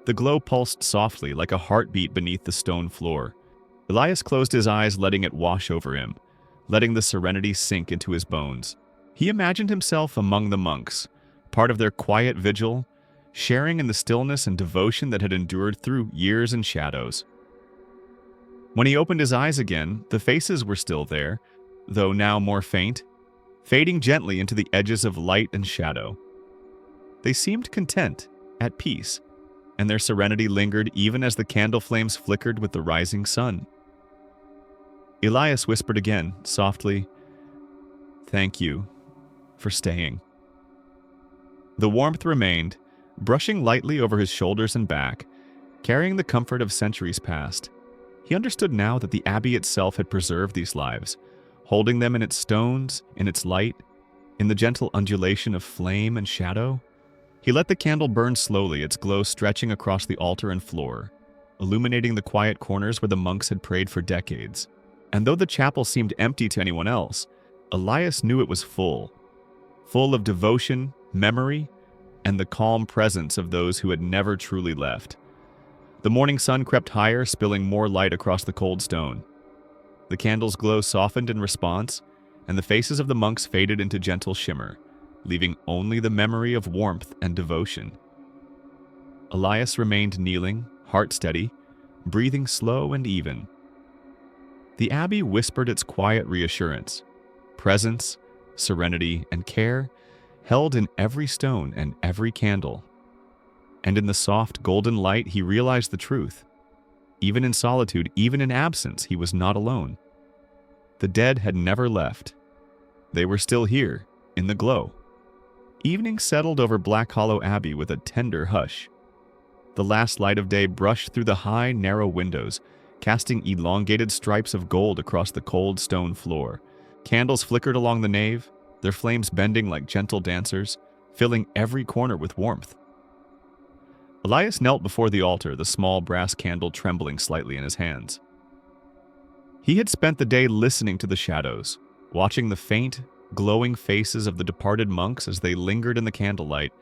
The glow pulsed softly like a heartbeat beneath the stone floor. Elias closed his eyes, letting it wash over him, letting the serenity sink into his bones. He imagined himself among the monks, part of their quiet vigil, sharing in the stillness and devotion that had endured through years and shadows. When he opened his eyes again, the faces were still there, though now more faint, fading gently into the edges of light and shadow. They seemed content, at peace, and their serenity lingered even as the candle flames flickered with the rising sun. Elias whispered again, softly, "Thank you for staying." The warmth remained, brushing lightly over his shoulders and back, carrying the comfort of centuries past. He understood now that the abbey itself had preserved these lives, holding them in its stones, in its light, in the gentle undulation of flame and shadow. He let the candle burn slowly, its glow stretching across the altar and floor, illuminating the quiet corners where the monks had prayed for decades. And though the chapel seemed empty to anyone else, Elias knew it was full of devotion, memory, and the calm presence of those who had never truly left. The morning sun crept higher, spilling more light across the cold stone. The candle's glow softened in response, and the faces of the monks faded into gentle shimmer, leaving only the memory of warmth and devotion. Elias remained kneeling, heart steady, breathing slow and even. The abbey whispered its quiet reassurance, presence, serenity, and care held in every stone and every candle. And in the soft golden light he realized the truth. Even in solitude, even in absence, he was not alone. The dead had never left. They were still here, in the glow. Evening settled over Black Hollow Abbey with a tender hush. The last light of day brushed through the high, narrow windows, casting elongated stripes of gold across the cold stone floor. Candles flickered along the nave, their flames bending like gentle dancers, filling every corner with warmth. Elias knelt before the altar, the small brass candle trembling slightly in his hands. He had spent the day listening to the shadows, watching the faint, glowing faces of the departed monks as they lingered in the candlelight,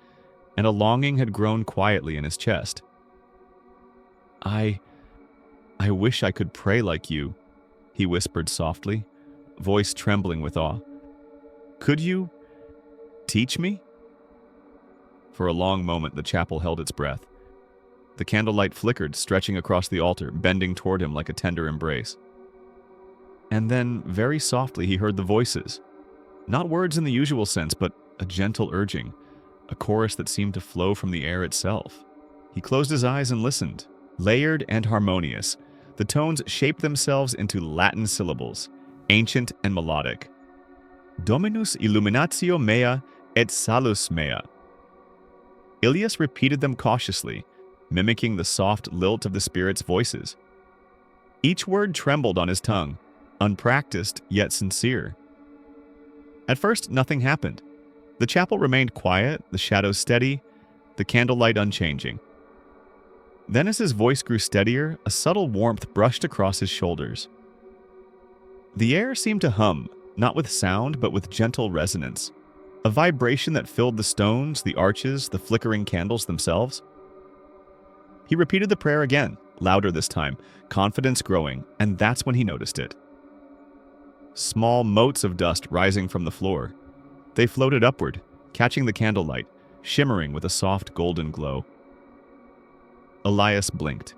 and a longing had grown quietly in his chest. I wish I could pray like you," he whispered softly, voice trembling with awe. "Could you teach me?" For a long moment the chapel held its breath. The candlelight flickered, stretching across the altar, bending toward him like a tender embrace. And then, very softly, he heard the voices. Not words in the usual sense, but a gentle urging, a chorus that seemed to flow from the air itself. He closed his eyes and listened. Layered and harmonious, the tones shaped themselves into Latin syllables, ancient and melodic. Dominus illuminatio mea et salus mea. Elias repeated them cautiously, mimicking the soft lilt of the Spirit's voices. Each word trembled on his tongue, unpracticed yet sincere. At first, nothing happened. The chapel remained quiet, the shadows steady, the candlelight unchanging. Then as his voice grew steadier, a subtle warmth brushed across his shoulders. The air seemed to hum, not with sound, but with gentle resonance, a vibration that filled the stones, the arches, the flickering candles themselves. He repeated the prayer again, louder this time, confidence growing, and that's when he noticed it. Small motes of dust rising from the floor. They floated upward, catching the candlelight, shimmering with a soft golden glow. Elias blinked.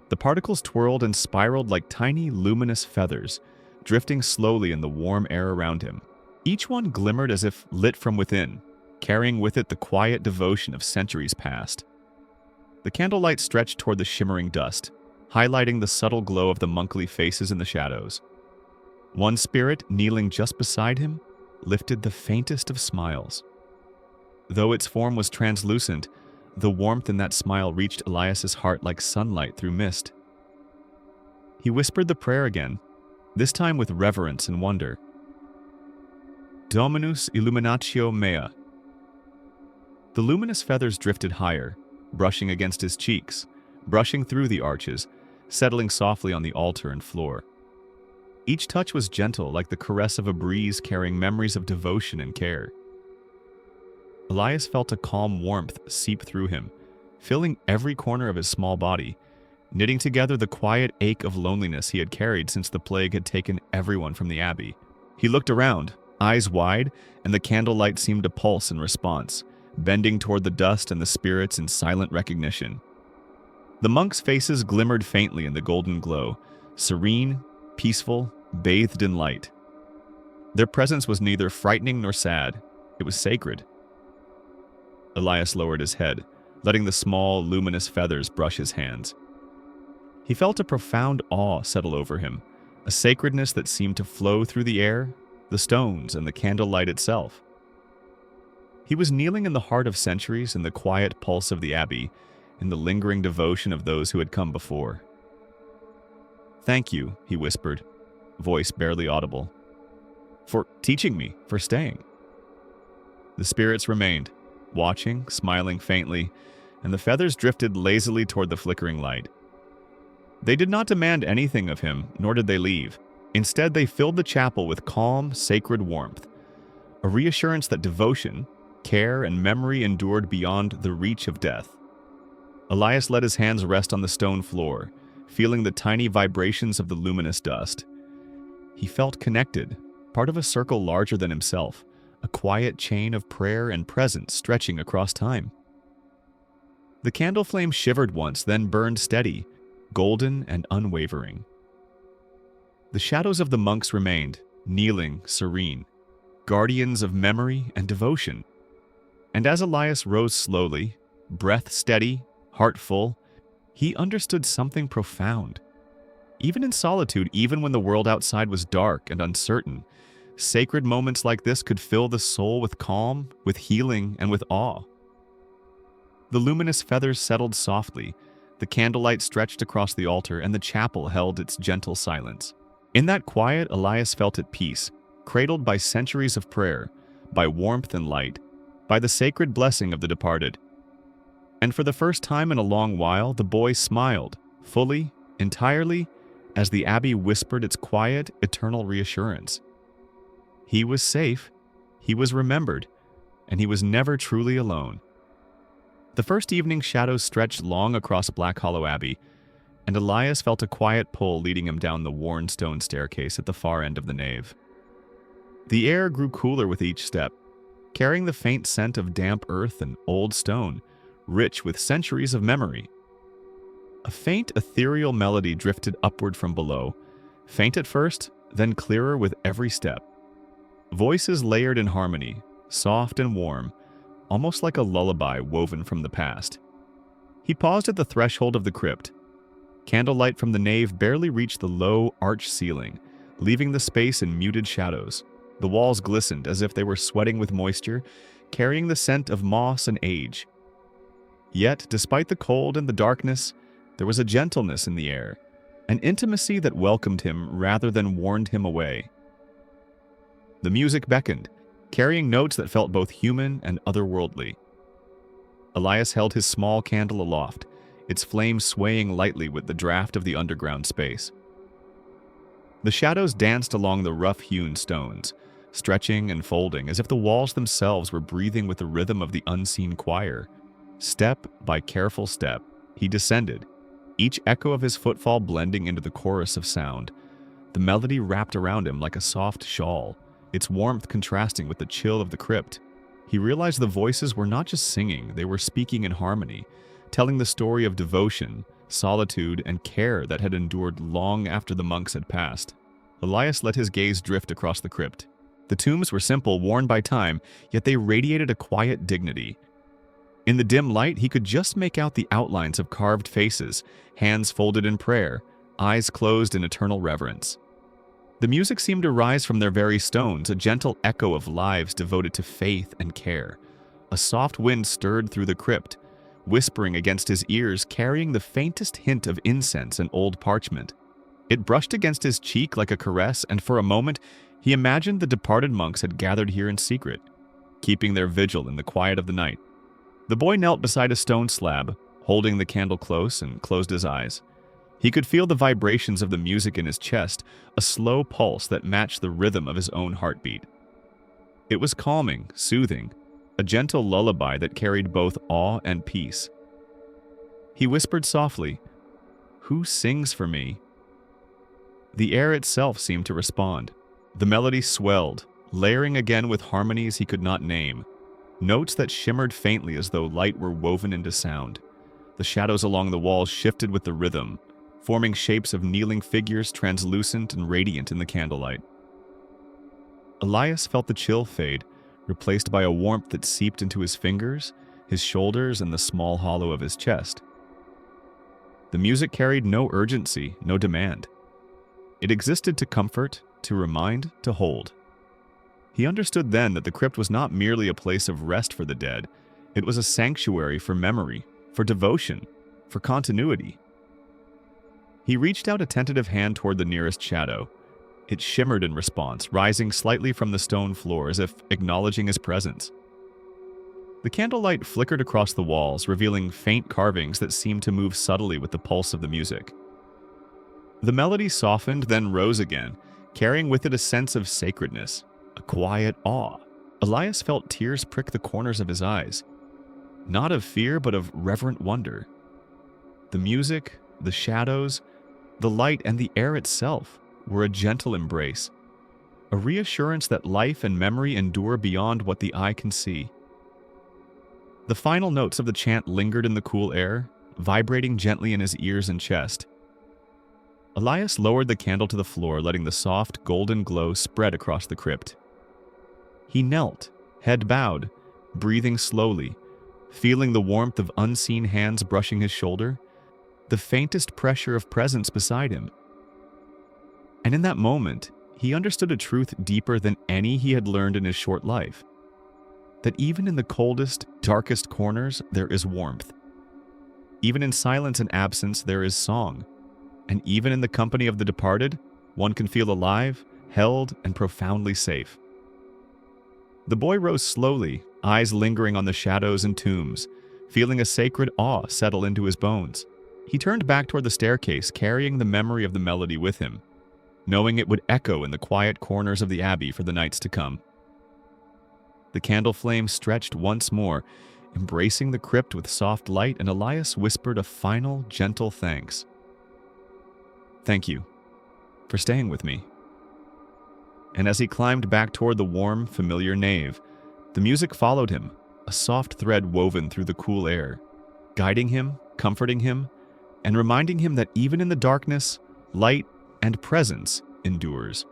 The particles twirled and spiraled like tiny, luminous feathers, drifting slowly in the warm air around him. Each one glimmered as if lit from within, carrying with it the quiet devotion of centuries past. The candlelight stretched toward the shimmering dust, highlighting the subtle glow of the monkly faces in the shadows. One spirit, kneeling just beside him, lifted the faintest of smiles. Though its form was translucent, the warmth in that smile reached Elias's heart like sunlight through mist. He whispered the prayer again, this time with reverence and wonder. Dominus illuminatio mea. The luminous feathers drifted higher, brushing against his cheeks, brushing through the arches, settling softly on the altar and floor. Each touch was gentle, like the caress of a breeze carrying memories of devotion and care. Elias felt a calm warmth seep through him, filling every corner of his small body, knitting together the quiet ache of loneliness he had carried since the plague had taken everyone from the abbey. He looked around, eyes wide, and the candlelight seemed to pulse in response, bending toward the dust and the spirits in silent recognition. The monks' faces glimmered faintly in the golden glow, serene, peaceful, bathed in light. Their presence was neither frightening nor sad. It was sacred. Elias lowered his head, letting the small, luminous feathers brush his hands. He felt a profound awe settle over him, a sacredness that seemed to flow through the air, the stones, and the candlelight itself. He was kneeling in the heart of centuries, in the quiet pulse of the abbey, in the lingering devotion of those who had come before. "Thank you," he whispered, voice barely audible, "for teaching me, for staying." The spirits remained, watching, smiling faintly, and the feathers drifted lazily toward the flickering light. They did not demand anything of him, nor did they leave. Instead, they filled the chapel with calm, sacred warmth, a reassurance that devotion, care, and memory endured beyond the reach of death. Elias let his hands rest on the stone floor, feeling the tiny vibrations of the luminous dust. He felt connected, part of a circle larger than himself, a quiet chain of prayer and presence stretching across time. The candle flame shivered once, then burned steady, golden and unwavering. The shadows of the monks remained, kneeling, serene, guardians of memory and devotion. And as Elias rose slowly, breath steady, heart full, he understood something profound. Even in solitude, even when the world outside was dark and uncertain, sacred moments like this could fill the soul with calm, with healing, and with awe. The luminous feathers settled softly, the candlelight stretched across the altar, and the chapel held its gentle silence. In that quiet, Elias felt at peace, cradled by centuries of prayer, by warmth and light, by the sacred blessing of the departed. And for the first time in a long while, the boy smiled, fully, entirely, as the abbey whispered its quiet, eternal reassurance. He was safe, he was remembered, and he was never truly alone. The first evening shadows stretched long across Black Hollow Abbey, and Elias felt a quiet pull leading him down the worn stone staircase at the far end of the nave. The air grew cooler with each step, carrying the faint scent of damp earth and old stone, rich with centuries of memory. A faint, ethereal melody drifted upward from below, faint at first, then clearer with every step. Voices layered in harmony, soft and warm, almost like a lullaby woven from the past. He paused at the threshold of the crypt. Candlelight from the nave barely reached the low, arched ceiling, leaving the space in muted shadows. The walls glistened as if they were sweating with moisture, carrying the scent of moss and age. Yet, despite the cold and the darkness, there was a gentleness in the air, an intimacy that welcomed him rather than warned him away. The music beckoned, carrying notes that felt both human and otherworldly. Elias held his small candle aloft, its flame swaying lightly with the draft of the underground space. The shadows danced along the rough-hewn stones, stretching and folding as if the walls themselves were breathing with the rhythm of the unseen choir. Step by careful step, he descended, each echo of his footfall blending into the chorus of sound. The melody wrapped around him like a soft shawl, its warmth contrasting with the chill of the crypt. He realized the voices were not just singing, they were speaking in harmony, telling the story of devotion, solitude, and care that had endured long after the monks had passed. Elias let his gaze drift across the crypt. The tombs were simple, worn by time, yet they radiated a quiet dignity. In the dim light, he could just make out the outlines of carved faces, hands folded in prayer, eyes closed in eternal reverence. The music seemed to rise from their very stones, a gentle echo of lives devoted to faith and care. A soft wind stirred through the crypt, whispering against his ears, carrying the faintest hint of incense and old parchment. It brushed against his cheek like a caress, and for a moment, he imagined the departed monks had gathered here in secret, keeping their vigil in the quiet of the night. The boy knelt beside a stone slab, holding the candle close, and closed his eyes. He could feel the vibrations of the music in his chest, a slow pulse that matched the rhythm of his own heartbeat. It was calming, soothing, a gentle lullaby that carried both awe and peace. He whispered softly, "Who sings for me?" The air itself seemed to respond. The melody swelled, layering again with harmonies he could not name, notes that shimmered faintly as though light were woven into sound. The shadows along the walls shifted with the rhythm, forming shapes of kneeling figures translucent and radiant in the candlelight. Elias felt the chill fade, replaced by a warmth that seeped into his fingers, his shoulders, and the small hollow of his chest. The music carried no urgency, no demand. It existed to comfort, to remind, to hold. He understood then that the crypt was not merely a place of rest for the dead, it was a sanctuary for memory, for devotion, for continuity. He reached out a tentative hand toward the nearest shadow. It shimmered in response, rising slightly from the stone floor as if acknowledging his presence. The candlelight flickered across the walls, revealing faint carvings that seemed to move subtly with the pulse of the music. The melody softened, then rose again, carrying with it a sense of sacredness, a quiet awe. Elias felt tears prick the corners of his eyes, not of fear, but of reverent wonder. The music, the shadows, the light, and the air itself were a gentle embrace, a reassurance that life and memory endure beyond what the eye can see. The final notes of the chant lingered in the cool air, vibrating gently in his ears and chest. Elias lowered the candle to the floor, letting the soft, golden glow spread across the crypt. He knelt, head bowed, breathing slowly, feeling the warmth of unseen hands brushing his shoulder, the faintest pressure of presence beside him. And in that moment, he understood a truth deeper than any he had learned in his short life. That even in the coldest, darkest corners, there is warmth. Even in silence and absence, there is song. And even in the company of the departed, one can feel alive, held, and profoundly safe. The boy rose slowly, eyes lingering on the shadows and tombs, feeling a sacred awe settle into his bones. He turned back toward the staircase, carrying the memory of the melody with him, knowing it would echo in the quiet corners of the abbey for the nights to come. The candle flame stretched once more, embracing the crypt with soft light, and Elias whispered a final, gentle thanks. "Thank you for staying with me." And as he climbed back toward the warm, familiar nave, the music followed him, a soft thread woven through the cool air, guiding him, comforting him, and reminding him that even in the darkness, light and presence endures.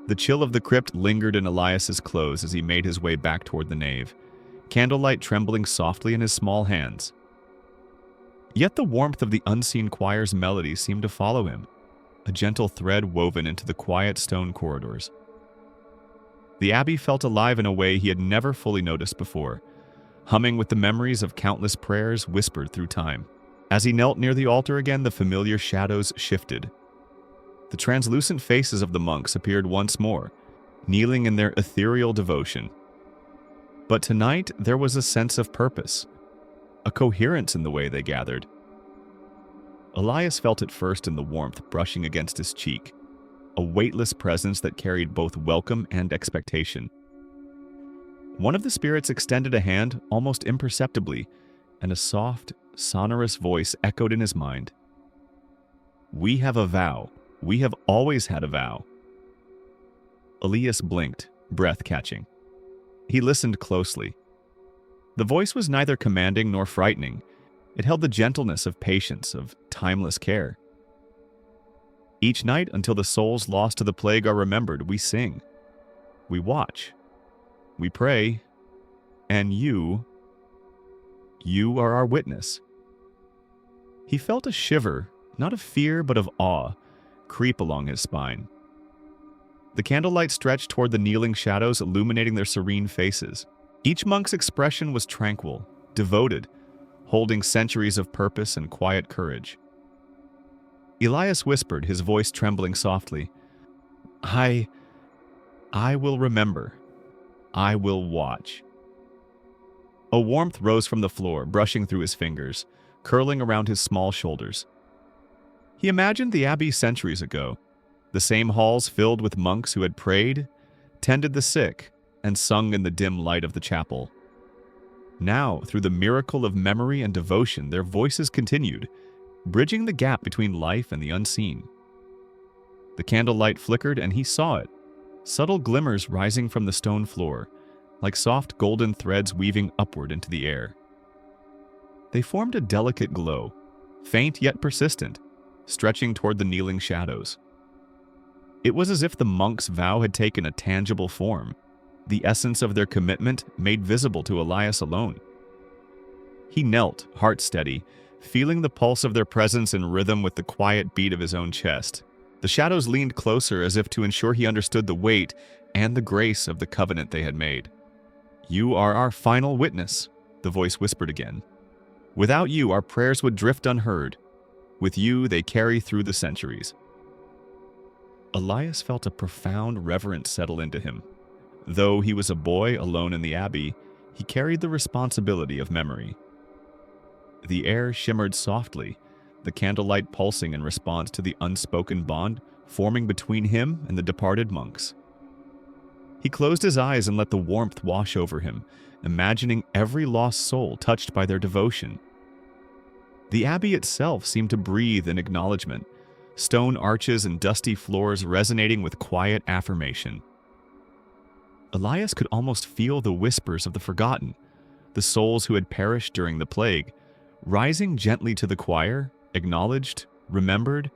The chill of the crypt lingered in Elias's clothes as he made his way back toward the nave, candlelight trembling softly in his small hands. Yet the warmth of the unseen choir's melody seemed to follow him, a gentle thread woven into the quiet stone corridors. The abbey felt alive in a way he had never fully noticed before, humming with the memories of countless prayers whispered through time. As he knelt near the altar again, the familiar shadows shifted. The translucent faces of the monks appeared once more, kneeling in their ethereal devotion. But tonight there was a sense of purpose, a coherence in the way they gathered. Elias felt it first in the warmth brushing against his cheek, a weightless presence that carried both welcome and expectation. One of the spirits extended a hand almost imperceptibly, and a soft, sonorous voice echoed in his mind. "We have a vow. We have always had a vow." Elias blinked, breath catching. He listened closely. The voice was neither commanding nor frightening. It held the gentleness of patience, of timeless care. "Each night, until the souls lost to the plague are remembered, we sing. We watch. We pray. And you are our witness." He felt a shiver, not of fear but of awe, creep along his spine. The candlelight stretched toward the kneeling shadows, illuminating their serene faces. Each monk's expression was tranquil, devoted, holding centuries of purpose and quiet courage. Elias whispered, his voice trembling softly, I will remember. I will watch." A warmth rose from the floor, brushing through his fingers, curling around his small shoulders. He imagined the abbey centuries ago, the same halls filled with monks who had prayed, tended the sick, and sung in the dim light of the chapel. Now, through the miracle of memory and devotion, their voices continued, bridging the gap between life and the unseen. The candlelight flickered and he saw it, subtle glimmers rising from the stone floor, like soft golden threads weaving upward into the air. They formed a delicate glow, faint yet persistent, stretching toward the kneeling shadows. It was as if the monks' vow had taken a tangible form, the essence of their commitment made visible to Elias alone. He knelt, heart steady, feeling the pulse of their presence in rhythm with the quiet beat of his own chest. The shadows leaned closer as if to ensure he understood the weight and the grace of the covenant they had made. "You are our final witness," the voice whispered again. "Without you, our prayers would drift unheard. With you, they carry through the centuries." Elias felt a profound reverence settle into him. Though he was a boy alone in the abbey, he carried the responsibility of memory. The air shimmered softly, the candlelight pulsing in response to the unspoken bond forming between him and the departed monks. He closed his eyes and let the warmth wash over him, imagining every lost soul touched by their devotion. The abbey itself seemed to breathe in acknowledgement, stone arches and dusty floors resonating with quiet affirmation. Elias could almost feel the whispers of the forgotten, the souls who had perished during the plague, rising gently to the choir, acknowledged, remembered,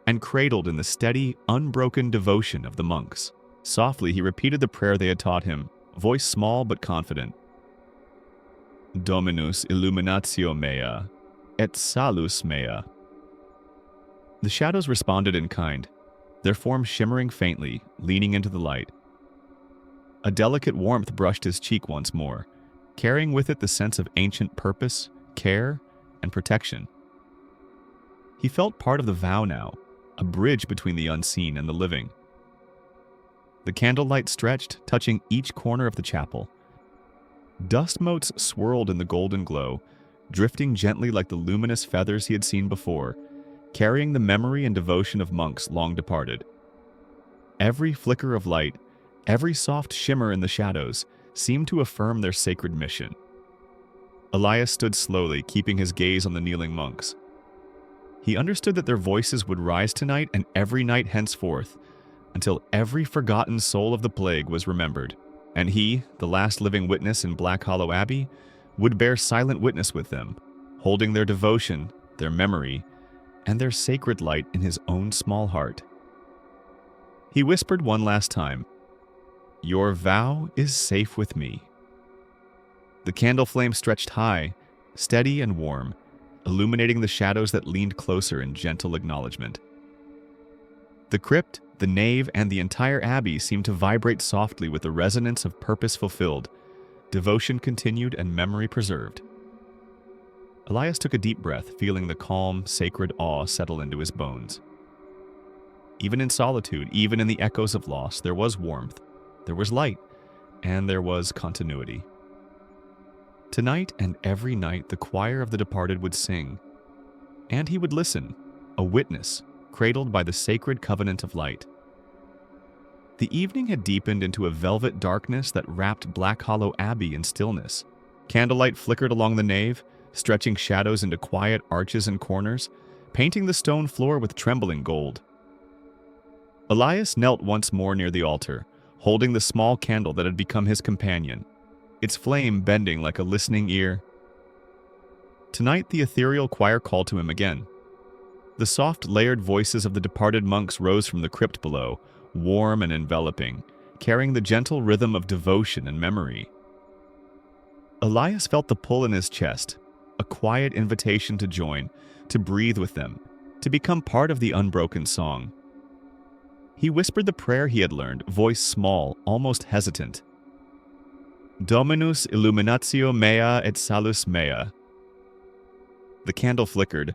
and cradled in the steady, unbroken devotion of the monks. Softly, he repeated the prayer they had taught him, voice small but confident. Dominus illuminatio mea, et salus mea. The shadows responded in kind, their forms shimmering faintly, leaning into the light. A delicate warmth brushed his cheek once more, carrying with it the sense of ancient purpose, care, and protection. He felt part of the vow now, a bridge between the unseen and the living. The candlelight stretched, touching each corner of the chapel. Dust motes swirled in the golden glow, drifting gently like the luminous feathers he had seen before, carrying the memory and devotion of monks long departed. Every flicker of light, every soft shimmer in the shadows, seemed to affirm their sacred mission. Elias stood slowly, keeping his gaze on the kneeling monks. He understood that their voices would rise tonight and every night henceforth, until every forgotten soul of the plague was remembered, and he, the last living witness in Black Hollow Abbey, would bear silent witness with them, holding their devotion, their memory, and their sacred light in his own small heart. He whispered one last time, "Your vow is safe with me." The candle flame stretched high, steady and warm, illuminating the shadows that leaned closer in gentle acknowledgement. The crypt, the nave, and the entire abbey seemed to vibrate softly with the resonance of purpose fulfilled, devotion continued, and memory preserved. Elias took a deep breath, feeling the calm, sacred awe settle into his bones. Even in solitude, even in the echoes of loss, there was warmth, there was light, and there was continuity. Tonight and every night the choir of the departed would sing, and he would listen, a witness, cradled by the sacred covenant of light. The evening had deepened into a velvet darkness that wrapped Black Hollow Abbey in stillness. Candlelight flickered along the nave, stretching shadows into quiet arches and corners, painting the stone floor with trembling gold. Elias knelt once more near the altar, holding the small candle that had become his companion, its flame bending like a listening ear. Tonight the ethereal choir called to him again. The soft, layered voices of the departed monks rose from the crypt below, warm and enveloping, carrying the gentle rhythm of devotion and memory. Elias felt the pull in his chest, a quiet invitation to join, to breathe with them, to become part of the unbroken song. He whispered the prayer he had learned, voice small, almost hesitant. Dominus illuminatio mea et salus mea. The candle flickered,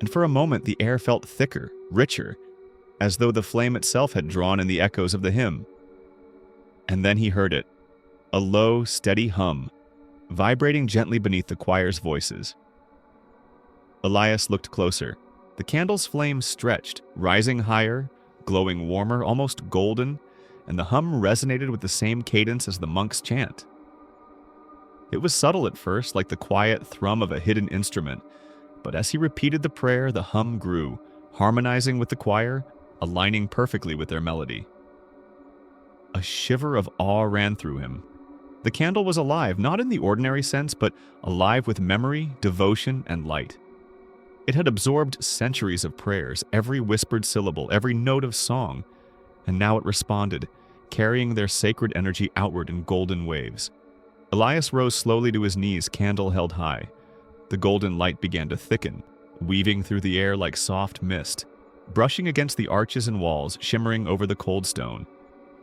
and for a moment the air felt thicker, richer, as though the flame itself had drawn in the echoes of the hymn. And then he heard it, a low, steady hum, vibrating gently beneath the choir's voices. Elias looked closer. The candle's flame stretched, rising higher, glowing warmer, almost golden, and the hum resonated with the same cadence as the monk's chant. It was subtle at first, like the quiet thrum of a hidden instrument, but as he repeated the prayer, the hum grew, harmonizing with the choir, aligning perfectly with their melody. A shiver of awe ran through him. The candle was alive, not in the ordinary sense, but alive with memory, devotion, and light. It had absorbed centuries of prayers, every whispered syllable, every note of song, and now it responded, carrying their sacred energy outward in golden waves. Elias rose slowly to his knees, candle held high. The golden light began to thicken, weaving through the air like soft mist, brushing against the arches and walls, shimmering over the cold stone.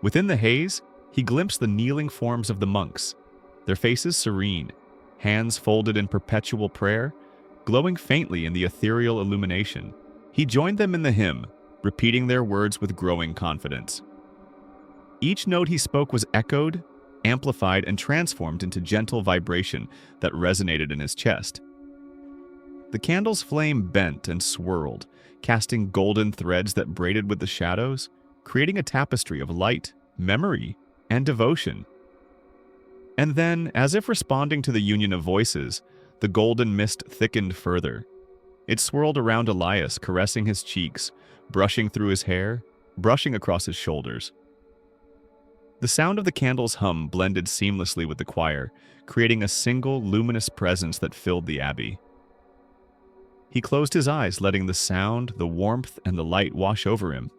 Within the haze, he glimpsed the kneeling forms of the monks, their faces serene, hands folded in perpetual prayer, glowing faintly in the ethereal illumination. He joined them in the hymn, repeating their words with growing confidence. Each note he spoke was echoed, amplified, and transformed into gentle vibration that resonated in his chest. The candle's flame bent and swirled, casting golden threads that braided with the shadows, creating a tapestry of light, memory, and devotion. And then, as if responding to the union of voices, the golden mist thickened further. It swirled around Elias, caressing his cheeks, brushing through his hair, brushing across his shoulders. The sound of the candle's hum blended seamlessly with the choir, creating a single luminous presence that filled the abbey. He closed his eyes, letting the sound, the warmth, and the light wash over him.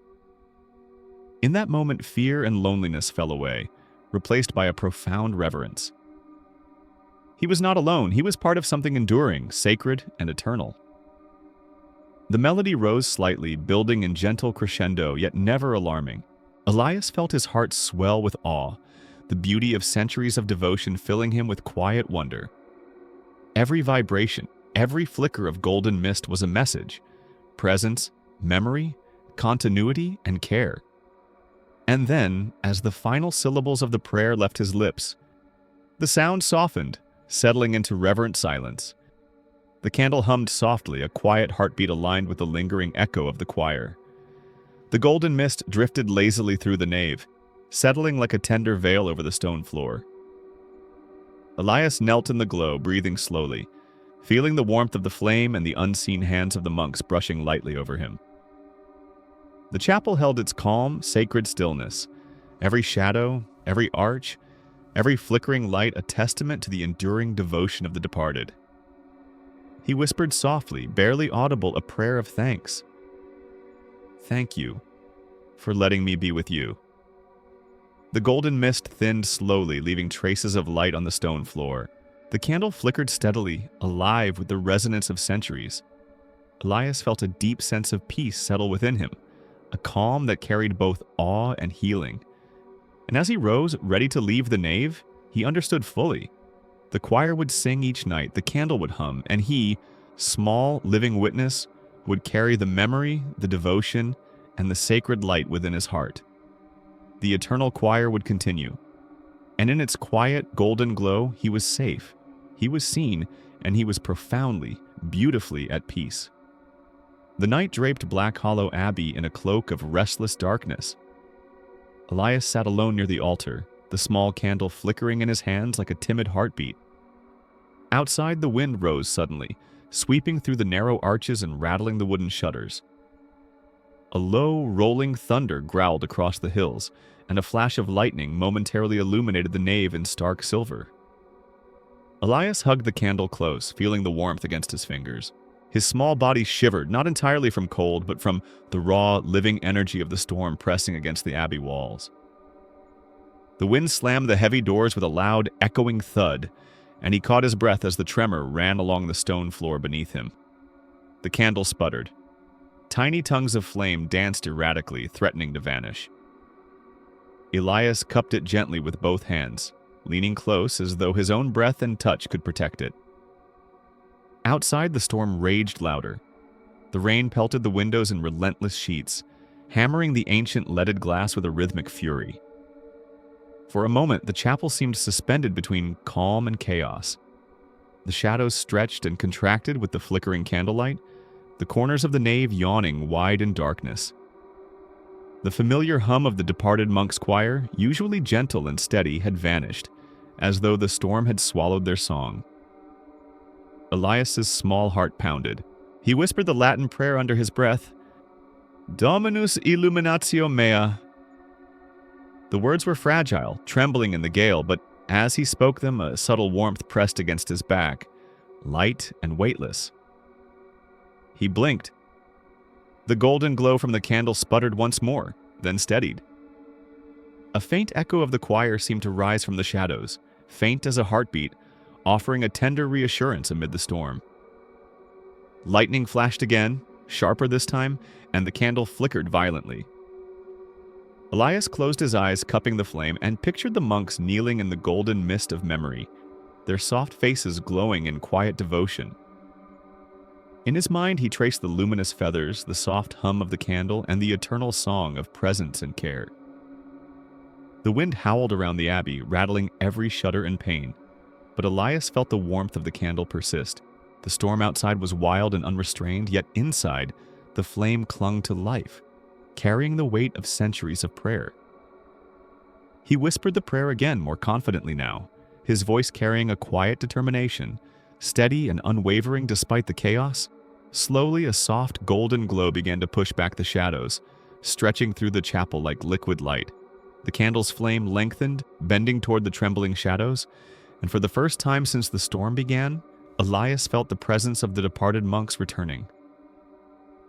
In that moment, fear and loneliness fell away, replaced by a profound reverence. He was not alone. He was part of something enduring, sacred, and eternal. The melody rose slightly, building in gentle crescendo, yet never alarming. Elias felt his heart swell with awe, the beauty of centuries of devotion filling him with quiet wonder. Every vibration, every flicker of golden mist was a message: presence, memory, continuity, and care. And then, as the final syllables of the prayer left his lips, the sound softened, settling into reverent silence. The candle hummed softly, a quiet heartbeat aligned with the lingering echo of the choir. The golden mist drifted lazily through the nave, settling like a tender veil over the stone floor. Elias knelt in the glow, breathing slowly, feeling the warmth of the flame and the unseen hands of the monks brushing lightly over him. The chapel held its calm, sacred stillness, every shadow, every arch, every flickering light a testament to the enduring devotion of the departed. He whispered softly, barely audible, a prayer of thanks. "Thank you for letting me be with you." The golden mist thinned slowly, leaving traces of light on the stone floor. The candle flickered steadily, alive with the resonance of centuries. Elias felt a deep sense of peace settle within him, a calm that carried both awe and healing. And as he rose, ready to leave the nave, he understood fully. The choir would sing each night, the candle would hum, and he, small, living witness, would carry the memory, the devotion, and the sacred light within his heart. The eternal choir would continue. And in its quiet, golden glow, he was safe, he was seen, and he was profoundly, beautifully at peace. The night draped Black Hollow Abbey in a cloak of restless darkness. Elias sat alone near the altar, the small candle flickering in his hands like a timid heartbeat. Outside, the wind rose suddenly, sweeping through the narrow arches and rattling the wooden shutters. A low, rolling thunder growled across the hills, and a flash of lightning momentarily illuminated the nave in stark silver. Elias hugged the candle close, feeling the warmth against his fingers. His small body shivered, not entirely from cold, but from the raw, living energy of the storm pressing against the abbey walls. The wind slammed the heavy doors with a loud, echoing thud, and he caught his breath as the tremor ran along the stone floor beneath him. The candle sputtered. Tiny tongues of flame danced erratically, threatening to vanish. Elias cupped it gently with both hands, leaning close as though his own breath and touch could protect it. Outside, the storm raged louder. The rain pelted the windows in relentless sheets, hammering the ancient leaded glass with a rhythmic fury. For a moment, the chapel seemed suspended between calm and chaos. The shadows stretched and contracted with the flickering candlelight, the corners of the nave yawning wide in darkness. The familiar hum of the departed monk's choir, usually gentle and steady, had vanished, as though the storm had swallowed their song. Elias's small heart pounded. He whispered the Latin prayer under his breath, Dominus illuminatio mea. The words were fragile, trembling in the gale, but as he spoke them, a subtle warmth pressed against his back, light and weightless. He blinked. The golden glow from the candle sputtered once more, then steadied. A faint echo of the choir seemed to rise from the shadows, faint as a heartbeat, offering a tender reassurance amid the storm. Lightning flashed again, sharper this time, and the candle flickered violently. Elias closed his eyes, cupping the flame, and pictured the monks kneeling in the golden mist of memory, their soft faces glowing in quiet devotion. In his mind, he traced the luminous feathers, the soft hum of the candle, and the eternal song of presence and care. The wind howled around the abbey, rattling every shutter and pane, but Elias felt the warmth of the candle persist. The storm outside was wild and unrestrained, yet inside, the flame clung to life, carrying the weight of centuries of prayer. He whispered the prayer again, more confidently now, his voice carrying a quiet determination, steady and unwavering despite the chaos. Slowly, a soft golden glow began to push back the shadows, stretching through the chapel like liquid light. The candle's flame lengthened, bending toward the trembling shadows, and for the first time since the storm began, Elias felt the presence of the departed monks returning.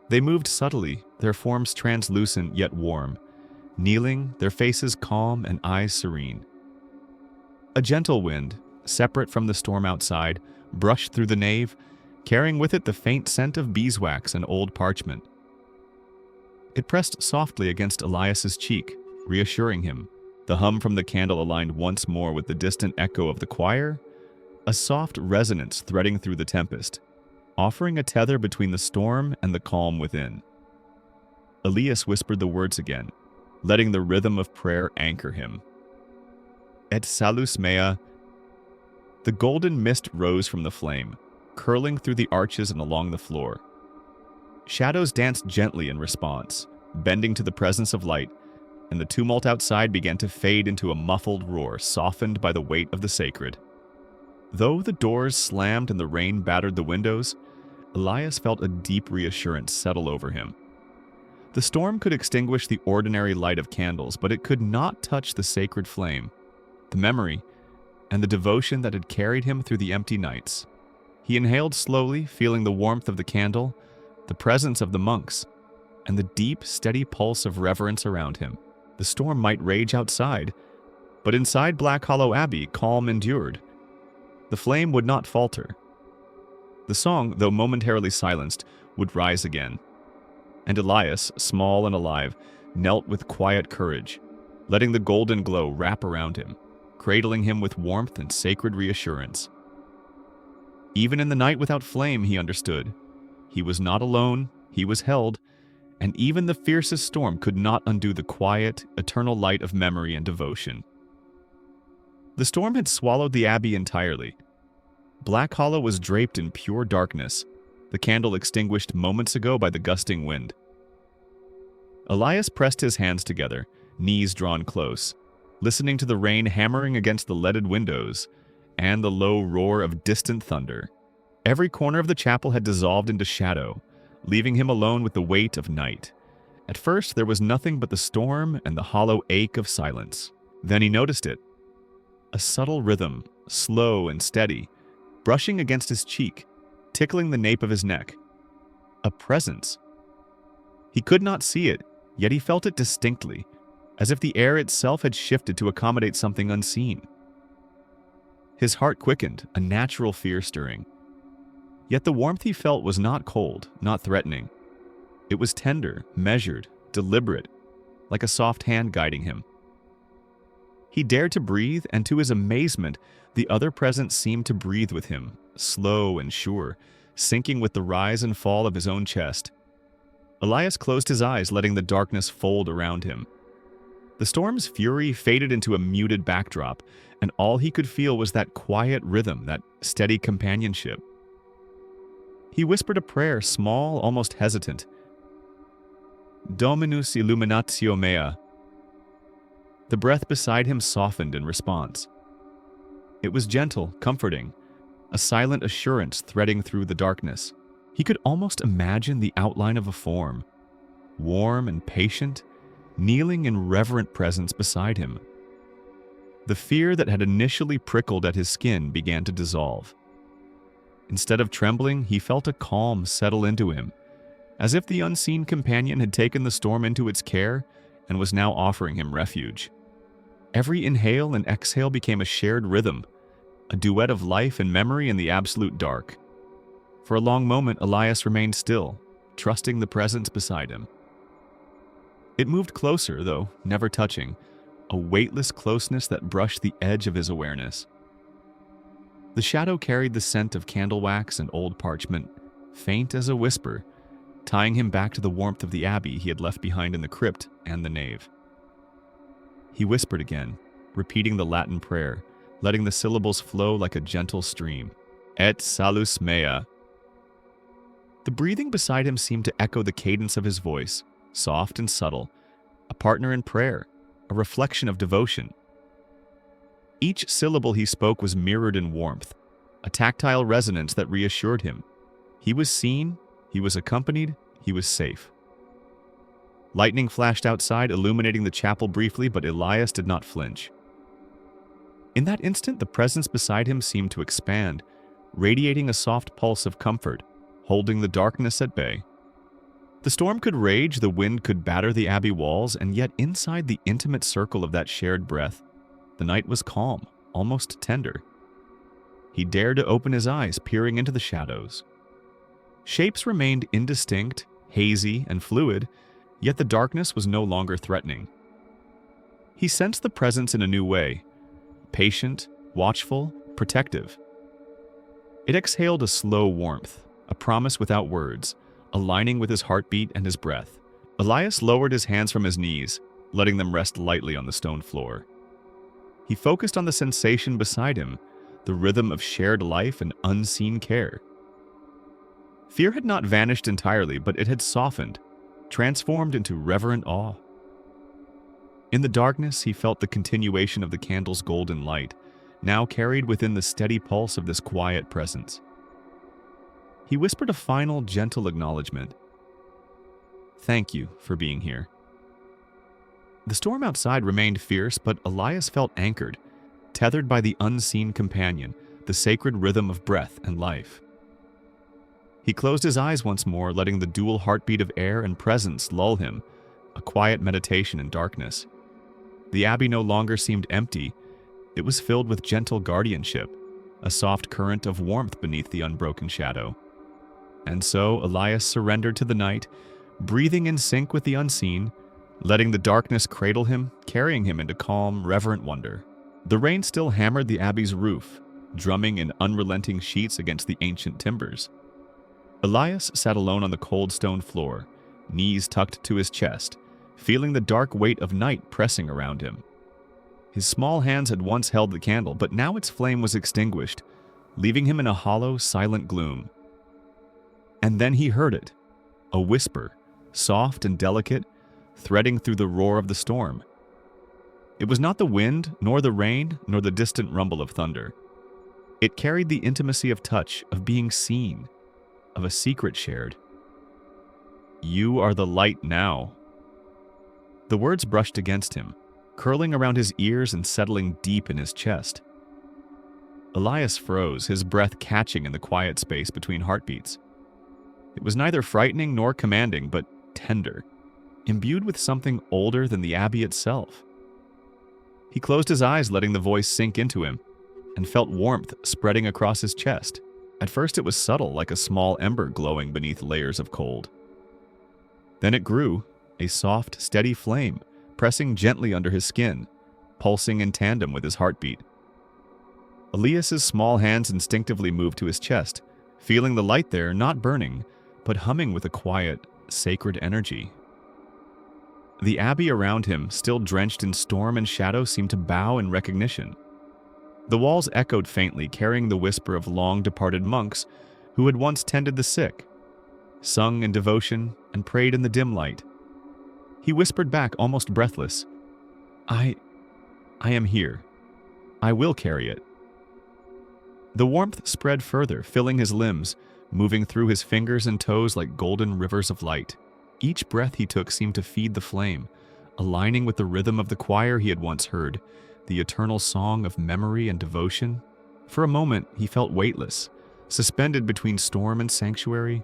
They moved subtly, their forms translucent yet warm, kneeling, their faces calm and eyes serene. A gentle wind, separate from the storm outside, brushed through the nave, carrying with it the faint scent of beeswax and old parchment. It pressed softly against Elias's cheek, reassuring him. The hum from the candle aligned once more with the distant echo of the choir, a soft resonance threading through the tempest, offering a tether between the storm and the calm within. Elias whispered the words again, letting the rhythm of prayer anchor him. Et salus mea. The golden mist rose from the flame, curling through the arches and along the floor. Shadows danced gently in response, bending to the presence of light, and the tumult outside began to fade into a muffled roar softened by the weight of the sacred. Though the doors slammed and the rain battered the windows, Elias felt a deep reassurance settle over him. The storm could extinguish the ordinary light of candles, but it could not touch the sacred flame, the memory, and the devotion that had carried him through the empty nights. He inhaled slowly, feeling the warmth of the candle, the presence of the monks, and the deep, steady pulse of reverence around him. The storm might rage outside, but inside Black Hollow Abbey, calm endured. The flame would not falter. The song, though momentarily silenced, would rise again. And Elias, small and alive, knelt with quiet courage, letting the golden glow wrap around him, cradling him with warmth and sacred reassurance. Even in the night without flame, he understood. He was not alone, he was held, and even the fiercest storm could not undo the quiet, eternal light of memory and devotion. The storm had swallowed the abbey entirely. Black Hollow was draped in pure darkness, the candle extinguished moments ago by the gusting wind. Elias pressed his hands together, knees drawn close, listening to the rain hammering against the leaded windows and the low roar of distant thunder. Every corner of the chapel had dissolved into shadow, leaving him alone with the weight of night. At first, there was nothing but the storm and the hollow ache of silence. Then he noticed it. A subtle rhythm, slow and steady, brushing against his cheek, tickling the nape of his neck. A presence. He could not see it, yet he felt it distinctly, as if the air itself had shifted to accommodate something unseen. His heart quickened, a natural fear stirring. Yet the warmth he felt was not cold, not threatening. It was tender, measured, deliberate, like a soft hand guiding him. He dared to breathe, and to his amazement, the other presence seemed to breathe with him, slow and sure, sinking with the rise and fall of his own chest. Elias closed his eyes, letting the darkness fold around him. The storm's fury faded into a muted backdrop, and all he could feel was that quiet rhythm, that steady companionship. He whispered a prayer, small, almost hesitant. Dominus illuminatio mea. The breath beside him softened in response. It was gentle, comforting, a silent assurance threading through the darkness. He could almost imagine the outline of a form, warm and patient, kneeling in reverent presence beside him. The fear that had initially prickled at his skin began to dissolve. Instead of trembling, he felt a calm settle into him, as if the unseen companion had taken the storm into its care and was now offering him refuge. Every inhale and exhale became a shared rhythm, a duet of life and memory in the absolute dark. For a long moment, Elias remained still, trusting the presence beside him. It moved closer, though never touching, a weightless closeness that brushed the edge of his awareness. The shadow carried the scent of candle wax and old parchment, faint as a whisper, tying him back to the warmth of the abbey he had left behind in the crypt and the nave. He whispered again, repeating the Latin prayer, letting the syllables flow like a gentle stream. Et salus mea. The breathing beside him seemed to echo the cadence of his voice, soft and subtle, a partner in prayer, a reflection of devotion. Each syllable he spoke was mirrored in warmth, a tactile resonance that reassured him. He was seen, he was accompanied, he was safe. Lightning flashed outside, illuminating the chapel briefly, but Elias did not flinch. In that instant, the presence beside him seemed to expand, radiating a soft pulse of comfort, holding the darkness at bay. The storm could rage, the wind could batter the abbey walls, and yet inside the intimate circle of that shared breath, the night was calm, almost tender. He dared to open his eyes, peering into the shadows. Shapes remained indistinct, hazy, and fluid, yet the darkness was no longer threatening. He sensed the presence in a new way, patient, watchful, protective. It exhaled a slow warmth, a promise without words, aligning with his heartbeat and his breath. Elias lowered his hands from his knees, letting them rest lightly on the stone floor. He focused on the sensation beside him, the rhythm of shared life and unseen care. Fear had not vanished entirely, but it had softened, transformed into reverent awe. In the darkness, he felt the continuation of the candle's golden light, now carried within the steady pulse of this quiet presence. He whispered a final, gentle acknowledgement. "Thank you for being here." The storm outside remained fierce, but Elias felt anchored, tethered by the unseen companion, the sacred rhythm of breath and life. He closed his eyes once more, letting the dual heartbeat of air and presence lull him, a quiet meditation in darkness. The abbey no longer seemed empty. It was filled with gentle guardianship, a soft current of warmth beneath the unbroken shadow. And so Elias surrendered to the night, breathing in sync with the unseen, letting the darkness cradle him, carrying him into calm, reverent wonder. The rain still hammered the abbey's roof, drumming in unrelenting sheets against the ancient timbers. Elias sat alone on the cold stone floor, knees tucked to his chest, feeling the dark weight of night pressing around him. His small hands had once held the candle, but now its flame was extinguished, leaving him in a hollow, silent gloom. And then he heard it, a whisper, soft and delicate, threading through the roar of the storm. It was not the wind, nor the rain, nor the distant rumble of thunder. It carried the intimacy of touch, of being seen, of a secret shared. "You are the light now." The words brushed against him, curling around his ears and settling deep in his chest. Elias froze, his breath catching in the quiet space between heartbeats. It was neither frightening nor commanding, but tender, imbued with something older than the abbey itself. He closed his eyes, letting the voice sink into him, and felt warmth spreading across his chest. At first it was subtle, like a small ember glowing beneath layers of cold. Then it grew, a soft, steady flame, pressing gently under his skin, pulsing in tandem with his heartbeat. Elias's small hands instinctively moved to his chest, feeling the light there, not burning, but humming with a quiet, sacred energy. The abbey around him, still drenched in storm and shadow, seemed to bow in recognition. The walls echoed faintly, carrying the whisper of long-departed monks who had once tended the sick, sung in devotion, and prayed in the dim light. He whispered back, almost breathless, I am here. I will carry it. The warmth spread further, filling his limbs, moving through his fingers and toes like golden rivers of light. Each breath he took seemed to feed the flame, aligning with the rhythm of the choir he had once heard, the eternal song of memory and devotion. For a moment, he felt weightless, suspended between storm and sanctuary,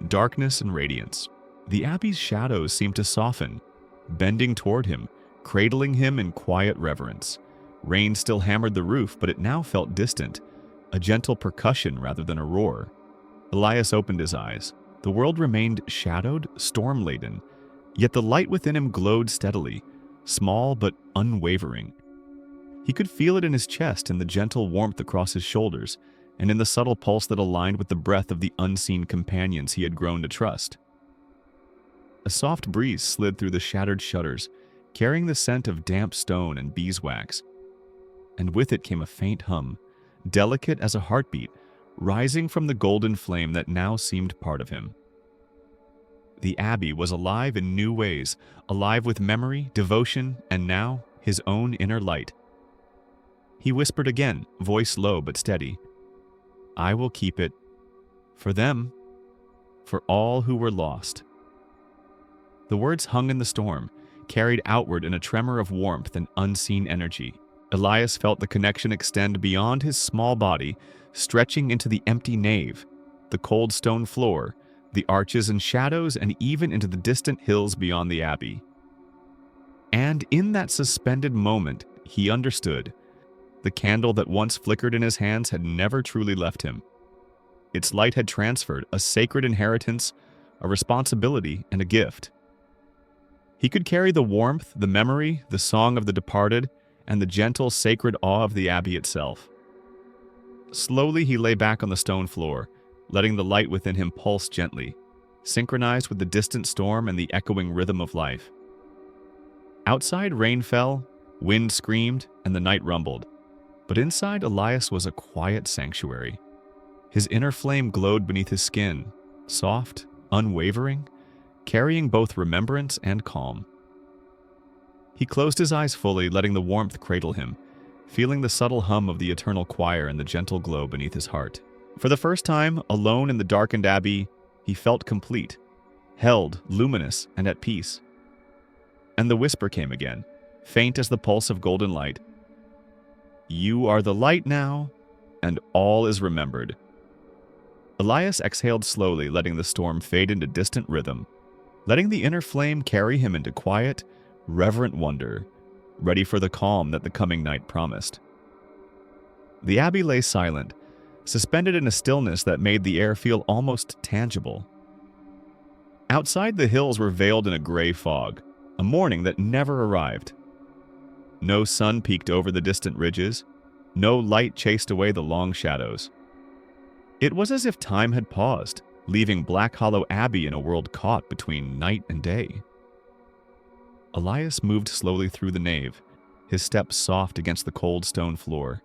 darkness and radiance. The abbey's shadows seemed to soften, bending toward him, cradling him in quiet reverence. Rain still hammered the roof, but it now felt distant, a gentle percussion rather than a roar. Elias opened his eyes. The world remained shadowed, storm-laden, yet the light within him glowed steadily, small but unwavering. He could feel it in his chest, in the gentle warmth across his shoulders, and in the subtle pulse that aligned with the breath of the unseen companions he had grown to trust. A soft breeze slid through the shattered shutters, carrying the scent of damp stone and beeswax, and with it came a faint hum, delicate as a heartbeat, rising from the golden flame that now seemed part of him. The abbey was alive in new ways, alive with memory, devotion, and now his own inner light. He whispered again, voice low but steady, "I will keep it for them, for all who were lost." The words hung in the storm, carried outward in a tremor of warmth and unseen energy. Elias felt the connection extend beyond his small body, stretching into the empty nave, the cold stone floor, the arches and shadows, and even into the distant hills beyond the abbey. And in that suspended moment, he understood. The candle that once flickered in his hands had never truly left him. Its light had transferred, a sacred inheritance, a responsibility, and a gift. He could carry the warmth, the memory, the song of the departed, and the gentle, sacred awe of the abbey itself. Slowly he lay back on the stone floor, letting the light within him pulse gently, synchronized with the distant storm and the echoing rhythm of life. Outside, rain fell, wind screamed, and the night rumbled. But inside, Elias was a quiet sanctuary. His inner flame glowed beneath his skin, soft, unwavering, carrying both remembrance and calm. He closed his eyes fully, letting the warmth cradle him, feeling the subtle hum of the eternal choir and the gentle glow beneath his heart. For the first time, alone in the darkened abbey, he felt complete, held, luminous, and at peace. And the whisper came again, faint as the pulse of golden light. "You are the light now, and all is remembered." Elias exhaled slowly, letting the storm fade into distant rhythm, letting the inner flame carry him into quiet, reverent wonder, ready for the calm that the coming night promised. The abbey lay silent, suspended in a stillness that made the air feel almost tangible. Outside, the hills were veiled in a gray fog, a morning that never arrived. No sun peeked over the distant ridges, no light chased away the long shadows. It was as if time had paused, leaving Black Hollow Abbey in a world caught between night and day. Elias moved slowly through the nave, his steps soft against the cold stone floor.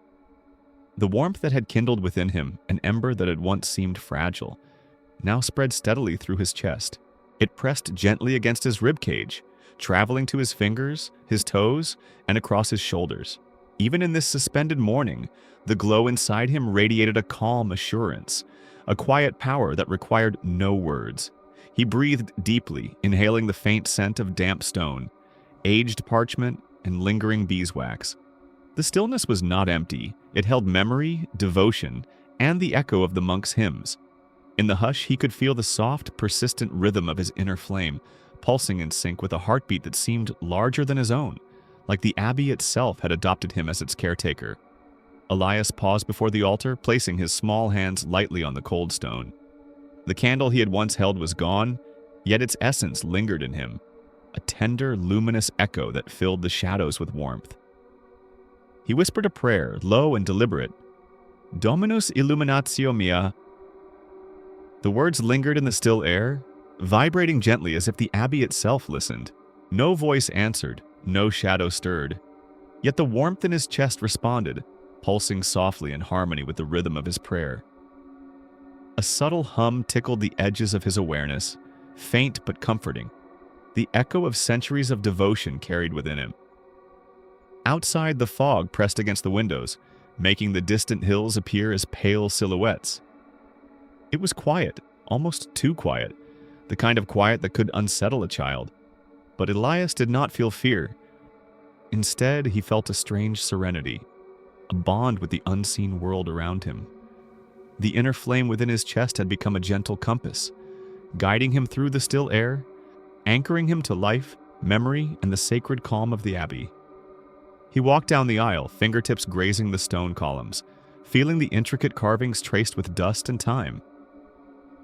The warmth that had kindled within him, an ember that had once seemed fragile, now spread steadily through his chest. It pressed gently against his ribcage, traveling to his fingers, his toes, and across his shoulders. Even in this suspended morning, the glow inside him radiated a calm assurance, a quiet power that required no words. He breathed deeply, inhaling the faint scent of damp stone, aged parchment, and lingering beeswax. The stillness was not empty. It held memory, devotion, and the echo of the monks' hymns. In the hush, he could feel the soft, persistent rhythm of his inner flame, pulsing in sync with a heartbeat that seemed larger than his own, like the abbey itself had adopted him as its caretaker. Elias paused before the altar, placing his small hands lightly on the cold stone. The candle he had once held was gone, yet its essence lingered in him, a tender, luminous echo that filled the shadows with warmth. He whispered a prayer, low and deliberate, "Dominus illuminatio mea." The words lingered in the still air, vibrating gently as if the abbey itself listened. No voice answered, no shadow stirred. Yet the warmth in his chest responded, pulsing softly in harmony with the rhythm of his prayer. A subtle hum tickled the edges of his awareness, faint but comforting, the echo of centuries of devotion carried within him. Outside, the fog pressed against the windows, making the distant hills appear as pale silhouettes. It was quiet, almost too quiet, the kind of quiet that could unsettle a child. But Elias did not feel fear. Instead, he felt a strange serenity, a bond with the unseen world around him. The inner flame within his chest had become a gentle compass, guiding him through the still air, anchoring him to life, memory, and the sacred calm of the abbey. He walked down the aisle, fingertips grazing the stone columns, feeling the intricate carvings traced with dust and time.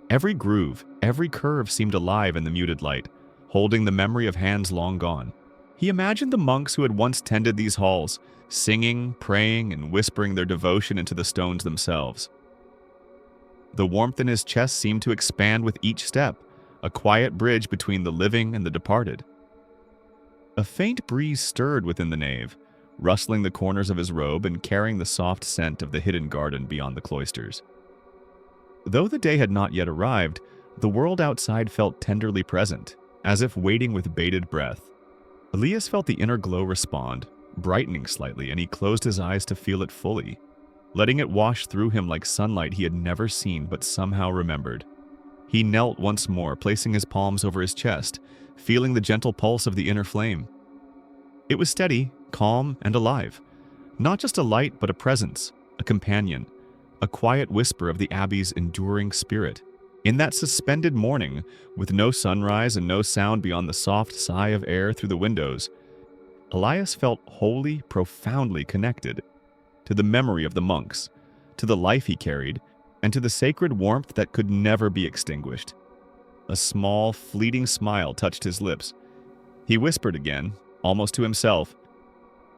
Every groove, every curve seemed alive in the muted light, holding the memory of hands long gone. He imagined the monks who had once tended these halls, singing, praying, and whispering their devotion into the stones themselves. The warmth in his chest seemed to expand with each step, a quiet bridge between the living and the departed. A faint breeze stirred within the nave, rustling the corners of his robe and carrying the soft scent of the hidden garden beyond the cloisters. Though the day had not yet arrived, the world outside felt tenderly present, as if waiting with bated breath. Elias felt the inner glow respond, brightening slightly, and he closed his eyes to feel it fully, letting it wash through him like sunlight he had never seen but somehow remembered. He knelt once more, placing his palms over his chest, feeling the gentle pulse of the inner flame. It was steady, calm, and alive. Not just a light, but a presence, a companion, a quiet whisper of the abbey's enduring spirit. In that suspended morning, with no sunrise and no sound beyond the soft sigh of air through the windows, Elias felt wholly, profoundly connected to the memory of the monks, to the life he carried, and to the sacred warmth that could never be extinguished. A small, fleeting smile touched his lips. He whispered again, almost to himself,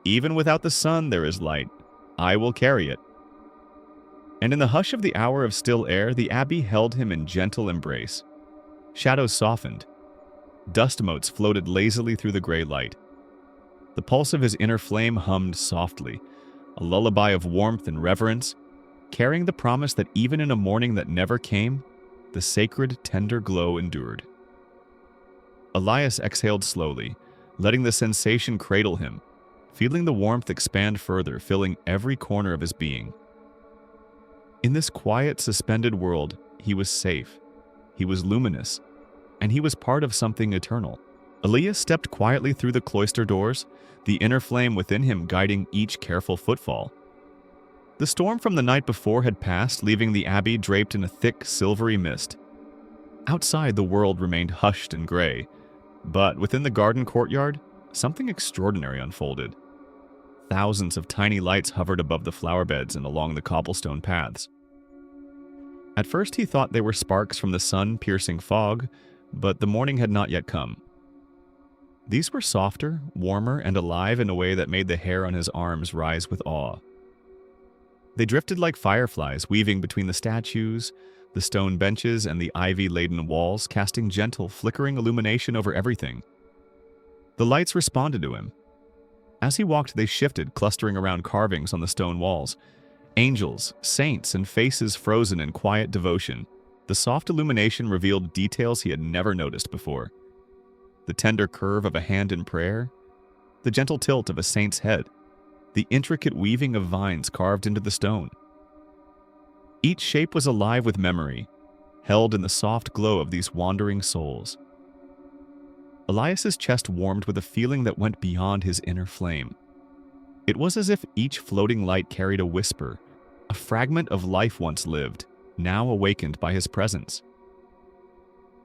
"Even without the sun there is light. I will carry it." And in the hush of the hour of still air, the abbey held him in gentle embrace. Shadows softened. Dust motes floated lazily through the gray light. The pulse of his inner flame hummed softly, a lullaby of warmth and reverence, carrying the promise that even in a morning that never came, the sacred, tender glow endured. Elias exhaled slowly, letting the sensation cradle him, feeling the warmth expand further, filling every corner of his being. In this quiet, suspended world, he was safe, he was luminous, and he was part of something eternal. Elias stepped quietly through the cloister doors, the inner flame within him guiding each careful footfall. The storm from the night before had passed, leaving the abbey draped in a thick, silvery mist. Outside, the world remained hushed and gray, but within the garden courtyard, something extraordinary unfolded. Thousands of tiny lights hovered above the flower beds and along the cobblestone paths. At first he thought they were sparks from the sun-piercing fog, but the morning had not yet come. These were softer, warmer, and alive in a way that made the hair on his arms rise with awe. They drifted like fireflies, weaving between the statues, the stone benches, and the ivy-laden walls, casting gentle, flickering illumination over everything. The lights responded to him. As he walked, they shifted, clustering around carvings on the stone walls. Angels, saints, and faces frozen in quiet devotion. The soft illumination revealed details he had never noticed before. The tender curve of a hand in prayer, the gentle tilt of a saint's head, the intricate weaving of vines carved into the stone. Each shape was alive with memory, held in the soft glow of these wandering souls. Elias's chest warmed with a feeling that went beyond his inner flame. It was as if each floating light carried a whisper, a fragment of life once lived, now awakened by his presence.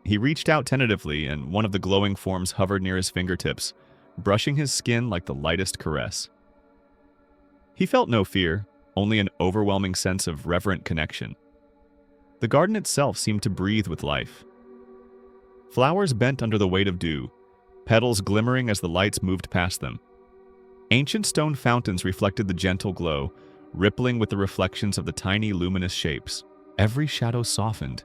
He reached out tentatively, and one of the glowing forms hovered near his fingertips, brushing his skin like the lightest caress. He felt no fear, only an overwhelming sense of reverent connection. The garden itself seemed to breathe with life. Flowers bent under the weight of dew, petals glimmering as the lights moved past them. Ancient stone fountains reflected the gentle glow, rippling with the reflections of the tiny luminous shapes. Every shadow softened,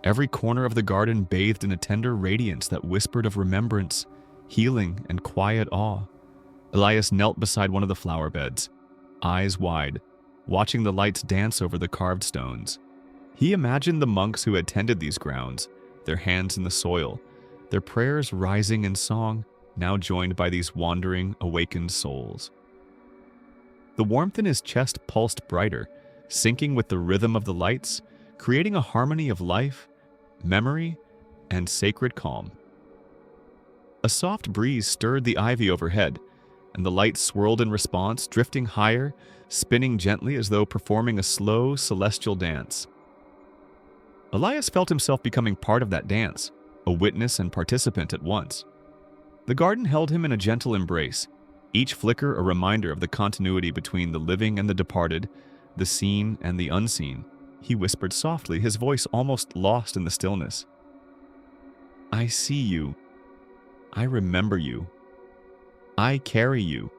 every corner of the garden bathed in a tender radiance that whispered of remembrance, healing, and quiet awe. Elias knelt beside one of the flower beds, eyes wide, watching the lights dance over the carved stones. He imagined the monks who had tended these grounds, their hands in the soil, their prayers rising in song, now joined by these wandering, awakened souls. The warmth in his chest pulsed brighter, syncing with the rhythm of the lights, creating a harmony of life, memory, and sacred calm. A soft breeze stirred the ivy overhead, and the lights swirled in response, drifting higher, spinning gently as though performing a slow, celestial dance. Elias felt himself becoming part of that dance, a witness and participant at once. The garden held him in a gentle embrace, each flicker a reminder of the continuity between the living and the departed, the seen and the unseen. He whispered softly, his voice almost lost in the stillness. "I see you. I remember you. I carry you."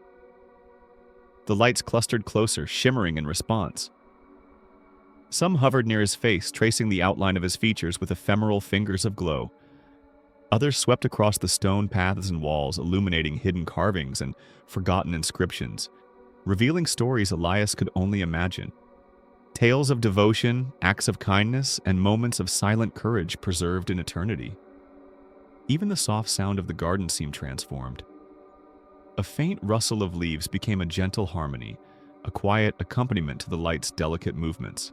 The lights clustered closer, shimmering in response. Some hovered near his face, tracing the outline of his features with ephemeral fingers of glow. Others swept across the stone paths and walls, illuminating hidden carvings and forgotten inscriptions, revealing stories Elias could only imagine. Tales of devotion, acts of kindness, and moments of silent courage preserved in eternity. Even the soft sound of the garden seemed transformed. A faint rustle of leaves became a gentle harmony, a quiet accompaniment to the light's delicate movements.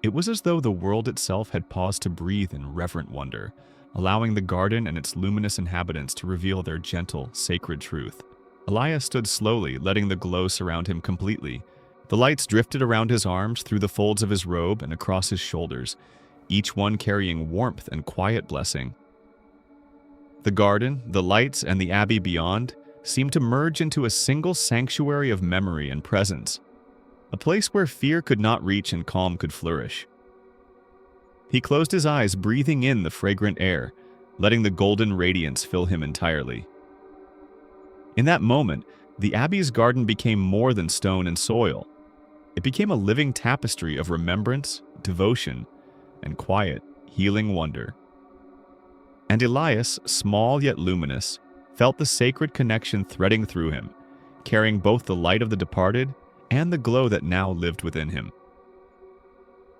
It was as though the world itself had paused to breathe in reverent wonder, allowing the garden and its luminous inhabitants to reveal their gentle, sacred truth. Elias stood slowly, letting the glow surround him completely. The lights drifted around his arms, through the folds of his robe, and across his shoulders, each one carrying warmth and quiet blessing. The garden, the lights, and the abbey beyond seemed to merge into a single sanctuary of memory and presence, a place where fear could not reach and calm could flourish. He closed his eyes, breathing in the fragrant air, letting the golden radiance fill him entirely. In that moment, the abbey's garden became more than stone and soil. It became a living tapestry of remembrance, devotion, and quiet, healing wonder. And Elias, small yet luminous, felt the sacred connection threading through him, carrying both the light of the departed and the glow that now lived within him.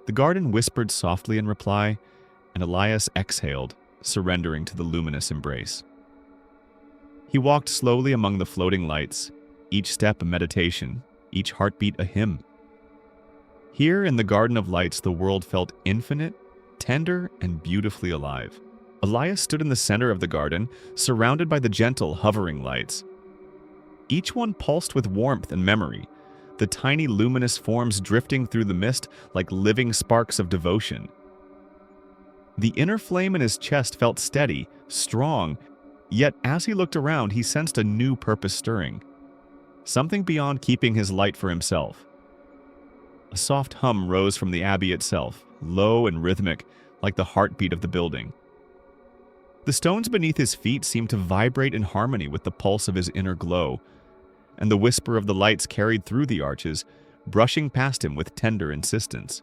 The garden whispered softly in reply, and Elias exhaled, surrendering to the luminous embrace. He walked slowly among the floating lights, each step a meditation, each heartbeat a hymn. Here in the Garden of Lights, the world felt infinite, tender, and beautifully alive. Elias stood in the center of the garden, surrounded by the gentle, hovering lights. Each one pulsed with warmth and memory, the tiny luminous forms drifting through the mist like living sparks of devotion. The inner flame in his chest felt steady, strong, yet as he looked around, he sensed a new purpose stirring. Something beyond keeping his light for himself. A soft hum rose from the abbey itself, low and rhythmic, like the heartbeat of the building. The stones beneath his feet seemed to vibrate in harmony with the pulse of his inner glow, and the whisper of the lights carried through the arches, brushing past him with tender insistence.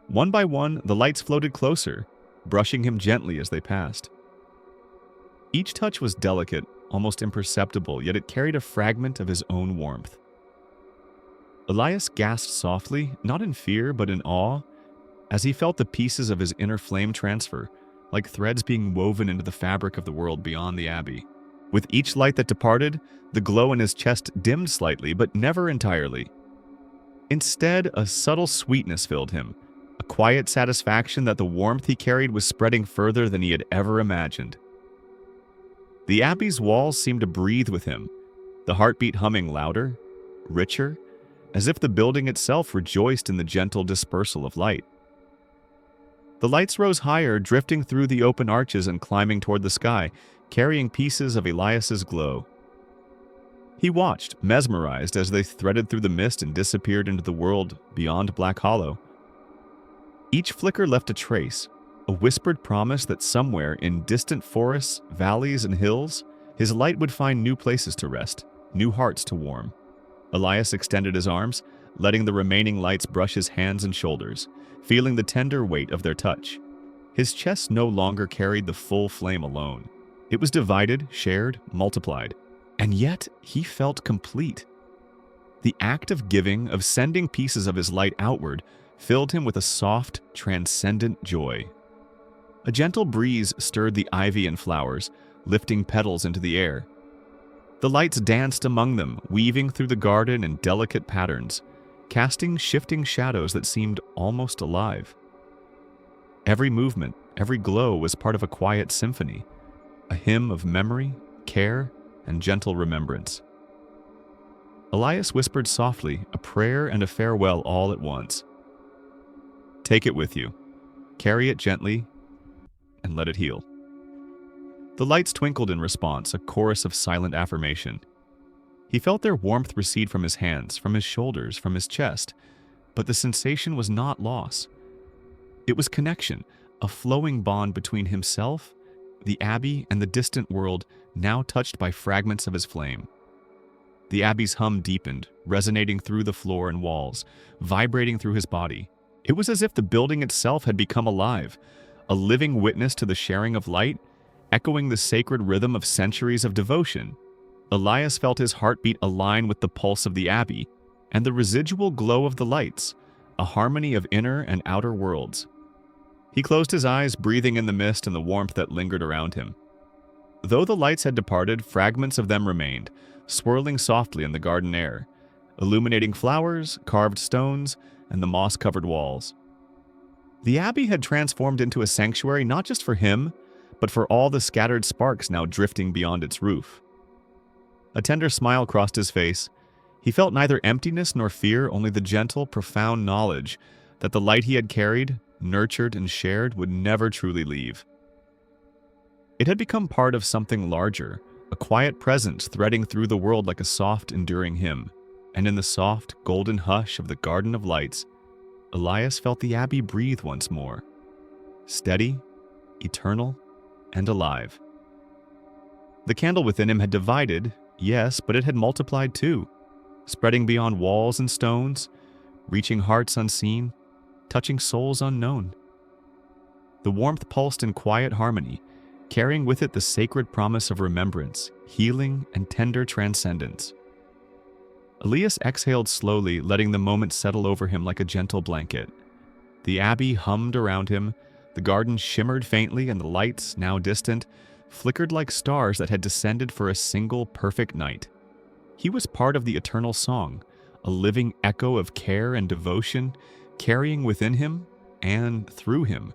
One by one, the lights floated closer, brushing him gently as they passed. Each touch was delicate, almost imperceptible, yet it carried a fragment of his own warmth. Elias gasped softly, not in fear but in awe, as he felt the pieces of his inner flame transfer, like threads being woven into the fabric of the world beyond the abbey. With each light that departed, the glow in his chest dimmed slightly, but never entirely. Instead, a subtle sweetness filled him, a quiet satisfaction that the warmth he carried was spreading further than he had ever imagined. The abbey's walls seemed to breathe with him, the heartbeat humming louder, richer, as if the building itself rejoiced in the gentle dispersal of light. The lights rose higher, drifting through the open arches and climbing toward the sky, carrying pieces of Elias's glow. He watched, mesmerized, as they threaded through the mist and disappeared into the world beyond Black Hollow. Each flicker left a trace, a whispered promise that somewhere in distant forests, valleys, and hills, his light would find new places to rest, new hearts to warm. Elias extended his arms, letting the remaining lights brush his hands and shoulders, feeling the tender weight of their touch. His chest no longer carried the full flame alone. It was divided, shared, multiplied. And yet, he felt complete. The act of giving, of sending pieces of his light outward, filled him with a soft, transcendent joy. A gentle breeze stirred the ivy and flowers, lifting petals into the air. The lights danced among them, weaving through the garden in delicate patterns, casting shifting shadows that seemed almost alive. Every movement, every glow was part of a quiet symphony, a hymn of memory, care, and gentle remembrance. Elias whispered softly, a prayer and a farewell all at once. "Take it with you, carry it gently, and let it heal." The lights twinkled in response, a chorus of silent affirmation. He felt their warmth recede from his hands, from his shoulders, from his chest, but the sensation was not loss. It was connection, a flowing bond between himself, the Abbey, and the distant world now touched by fragments of his flame. The Abbey's hum deepened, resonating through the floor and walls, vibrating through his body. It was as if the building itself had become alive, a living witness to the sharing of light, echoing the sacred rhythm of centuries of devotion. Elias felt his heartbeat align with the pulse of the Abbey, and the residual glow of the lights, a harmony of inner and outer worlds. He closed his eyes, breathing in the mist and the warmth that lingered around him. Though the lights had departed, fragments of them remained, swirling softly in the garden air, illuminating flowers, carved stones, and the moss-covered walls. The Abbey had transformed into a sanctuary not just for him, but for all the scattered sparks now drifting beyond its roof. A tender smile crossed his face. He felt neither emptiness nor fear, only the gentle, profound knowledge that the light he had carried, nurtured, and shared would never truly leave. It had become part of something larger, a quiet presence threading through the world like a soft, enduring hymn. And in the soft, golden hush of the Garden of Lights, Elias felt the Abbey breathe once more. Steady, eternal, and alive. The candle within him had divided, yes, but it had multiplied too, spreading beyond walls and stones, reaching hearts unseen, touching souls unknown. The warmth pulsed in quiet harmony, carrying with it the sacred promise of remembrance, healing, and tender transcendence. Elias exhaled slowly, letting the moment settle over him like a gentle blanket. The Abbey hummed around him, the garden shimmered faintly, and the lights, now distant, flickered like stars that had descended for a single perfect night. He was part of the eternal song, a living echo of care and devotion, carrying within him, and through him,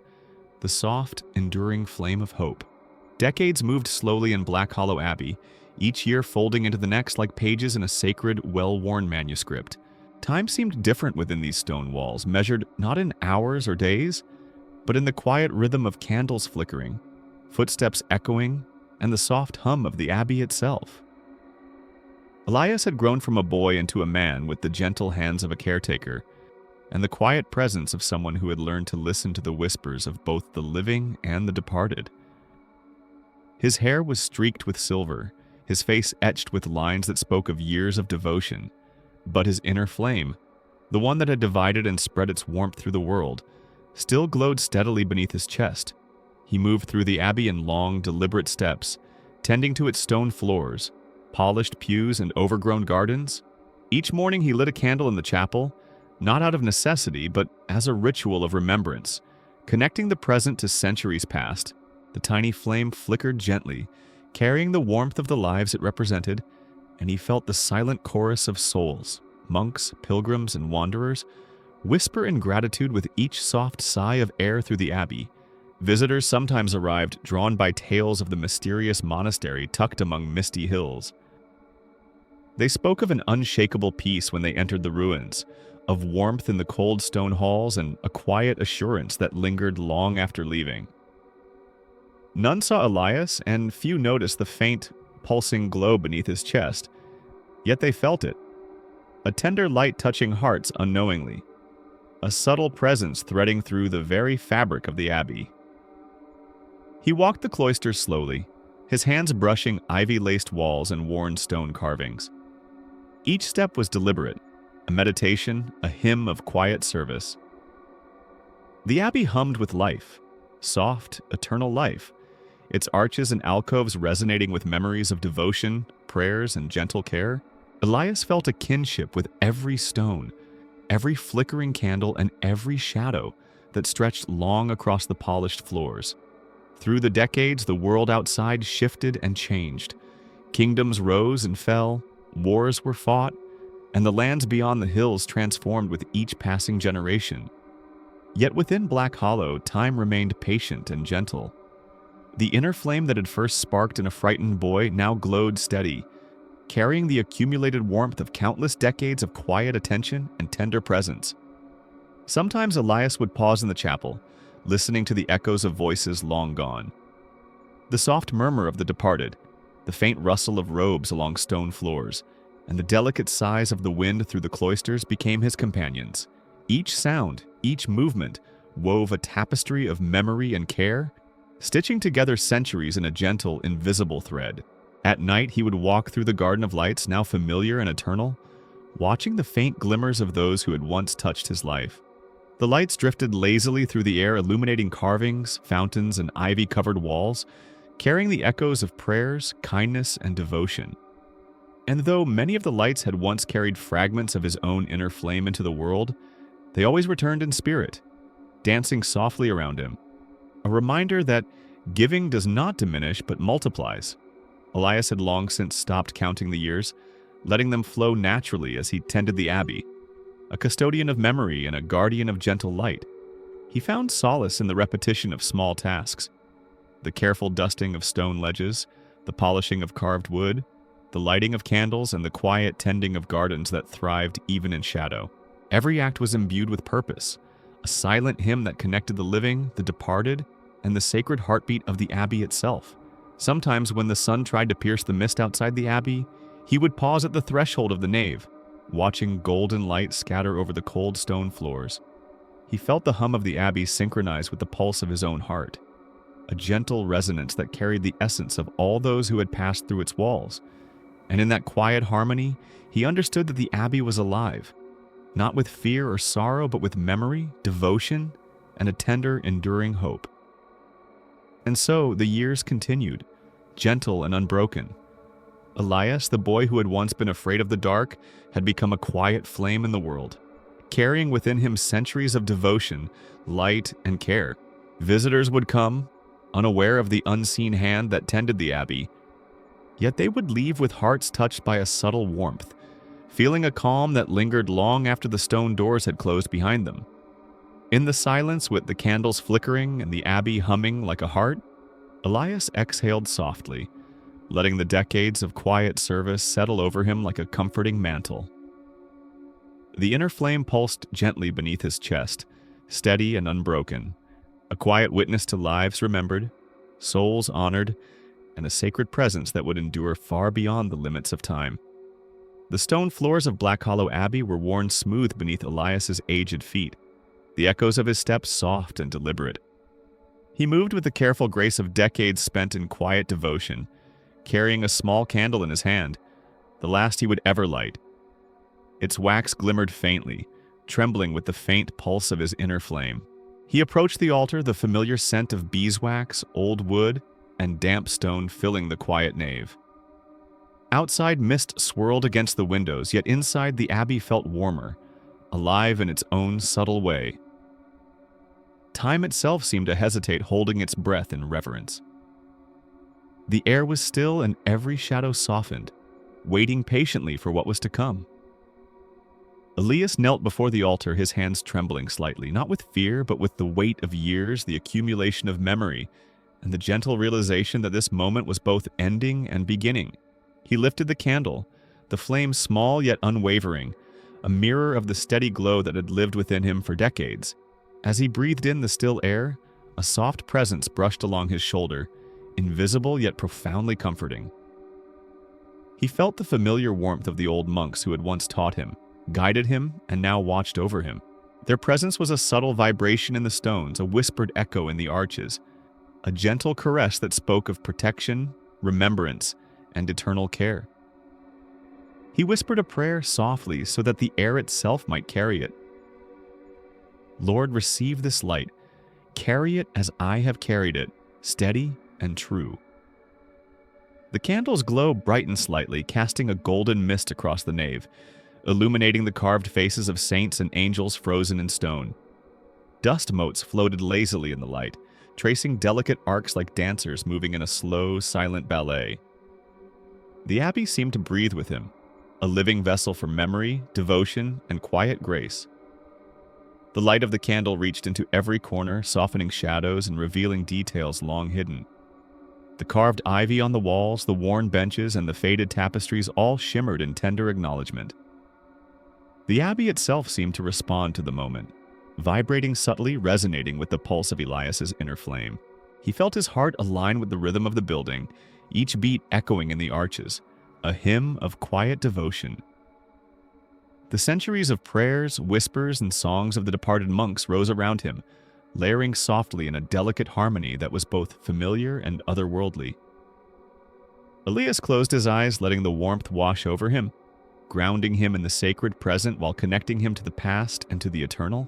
the soft, enduring flame of hope. Decades moved slowly in Black Hollow Abbey, each year folding into the next like pages in a sacred, well-worn manuscript. Time seemed different within these stone walls, measured not in hours or days, but in the quiet rhythm of candles flickering, footsteps echoing, and the soft hum of the Abbey itself. Elias had grown from a boy into a man with the gentle hands of a caretaker, and the quiet presence of someone who had learned to listen to the whispers of both the living and the departed. His hair was streaked with silver, his face etched with lines that spoke of years of devotion, but his inner flame, the one that had divided and spread its warmth through the world, still glowed steadily beneath his chest. He moved through the Abbey in long, deliberate steps, tending to its stone floors, polished pews, and overgrown gardens. Each morning he lit a candle in the chapel, not out of necessity, but as a ritual of remembrance. Connecting the present to centuries past, the tiny flame flickered gently, carrying the warmth of the lives it represented, and he felt the silent chorus of souls, monks, pilgrims, and wanderers, whisper in gratitude with each soft sigh of air through the Abbey. Visitors sometimes arrived, drawn by tales of the mysterious monastery tucked among misty hills. They spoke of an unshakable peace when they entered the ruins, of warmth in the cold stone halls, and a quiet assurance that lingered long after leaving. None saw Elias, and few noticed the faint, pulsing glow beneath his chest. Yet they felt it, a tender light touching hearts unknowingly, a subtle presence threading through the very fabric of the Abbey. He walked the cloisters slowly, his hands brushing ivy-laced walls and worn stone carvings. Each step was deliberate, a meditation, a hymn of quiet service. The Abbey hummed with life, soft, eternal life, its arches and alcoves resonating with memories of devotion, prayers, and gentle care. Elias felt a kinship with every stone, every flickering candle, and every shadow that stretched long across the polished floors. Through the decades, the world outside shifted and changed, Kingdoms rose and fell, wars were fought, and the lands beyond the hills transformed with each passing generation. Yet within Black Hollow, time remained patient and gentle. The inner flame that had first sparked in a frightened boy now glowed steady, carrying the accumulated warmth of countless decades of quiet attention and tender presence. Sometimes Elias would pause in the chapel, listening to the echoes of voices long gone. The soft murmur of the departed, the faint rustle of robes along stone floors, and the delicate sighs of the wind through the cloisters became his companions. Each sound, each movement, wove a tapestry of memory and care, stitching together centuries in a gentle, invisible thread. At night he would walk through the Garden of Lights, now familiar and eternal, watching the faint glimmers of those who had once touched his life. The lights drifted lazily through the air, illuminating carvings, fountains, and ivy-covered walls, carrying the echoes of prayers, kindness, and devotion. And though many of the lights had once carried fragments of his own inner flame into the world, they always returned in spirit, dancing softly around him. A reminder that giving does not diminish but multiplies. Elias had long since stopped counting the years, letting them flow naturally as he tended the abbey. A custodian of memory and a guardian of gentle light, he found solace in the repetition of small tasks. The careful dusting of stone ledges, the polishing of carved wood, the lighting of candles, and the quiet tending of gardens that thrived even in shadow. Every act was imbued with purpose, a silent hymn that connected the living, the departed, and the sacred heartbeat of the abbey itself. Sometimes when the sun tried to pierce the mist outside the abbey, he would pause at the threshold of the nave, watching golden light scatter over the cold stone floors. He felt the hum of the abbey synchronize with the pulse of his own heart, a gentle resonance that carried the essence of all those who had passed through its walls. And in that quiet harmony, he understood that the abbey was alive, not with fear or sorrow, but with memory, devotion, and a tender, enduring hope. And so the years continued, gentle and unbroken. Elias, the boy who had once been afraid of the dark, had become a quiet flame in the world, carrying within him centuries of devotion, light, and care. Visitors would come, unaware of the unseen hand that tended the abbey, yet they would leave with hearts touched by a subtle warmth, feeling a calm that lingered long after the stone doors had closed behind them. In the silence, with the candles flickering and the abbey humming like a heart, Elias exhaled softly, letting the decades of quiet service settle over him like a comforting mantle. The inner flame pulsed gently beneath his chest, steady and unbroken, a quiet witness to lives remembered, souls honored, and a sacred presence that would endure far beyond the limits of time. The stone floors of Black Hollow Abbey were worn smooth beneath Elias's aged feet, the echoes of his steps soft and deliberate. He moved with the careful grace of decades spent in quiet devotion, carrying a small candle in his hand, the last he would ever light. Its wax glimmered faintly, trembling with the faint pulse of his inner flame. He approached the altar, the familiar scent of beeswax, old wood, and damp stone filling the quiet nave. Outside, mist swirled against the windows, yet inside the abbey felt warmer, alive in its own subtle way. Time itself seemed to hesitate, holding its breath in reverence. The air was still and every shadow softened, waiting patiently for what was to come. Elias knelt before the altar, his hands trembling slightly, not with fear, but with the weight of years, the accumulation of memory, and the gentle realization that this moment was both ending and beginning. He lifted the candle, the flame small yet unwavering, a mirror of the steady glow that had lived within him for decades. As he breathed in the still air, a soft presence brushed along his shoulder, invisible yet profoundly comforting. He felt the familiar warmth of the old monks who had once taught him, guided him, and now watched over him. Their presence was a subtle vibration in the stones, a whispered echo in the arches, a gentle caress that spoke of protection, remembrance, and eternal care. He whispered a prayer softly so that the air itself might carry it. Lord, receive this light. Carry it as I have carried it, steady and true. The candle's glow brightened slightly, casting a golden mist across the nave, illuminating the carved faces of saints and angels frozen in stone. Dust motes floated lazily in the light, tracing delicate arcs like dancers moving in a slow, silent ballet. The abbey seemed to breathe with him, a living vessel for memory, devotion, and quiet grace. The light of the candle reached into every corner, softening shadows and revealing details long hidden. The carved ivy on the walls, the worn benches, and the faded tapestries all shimmered in tender acknowledgement. The abbey itself seemed to respond to the moment, vibrating subtly, resonating with the pulse of Elias's inner flame. He felt his heart align with the rhythm of the building, each beat echoing in the arches, a hymn of quiet devotion. The centuries of prayers, whispers, and songs of the departed monks rose around him, layering softly in a delicate harmony that was both familiar and otherworldly. Elias closed his eyes, letting the warmth wash over him, grounding him in the sacred present while connecting him to the past and to the eternal.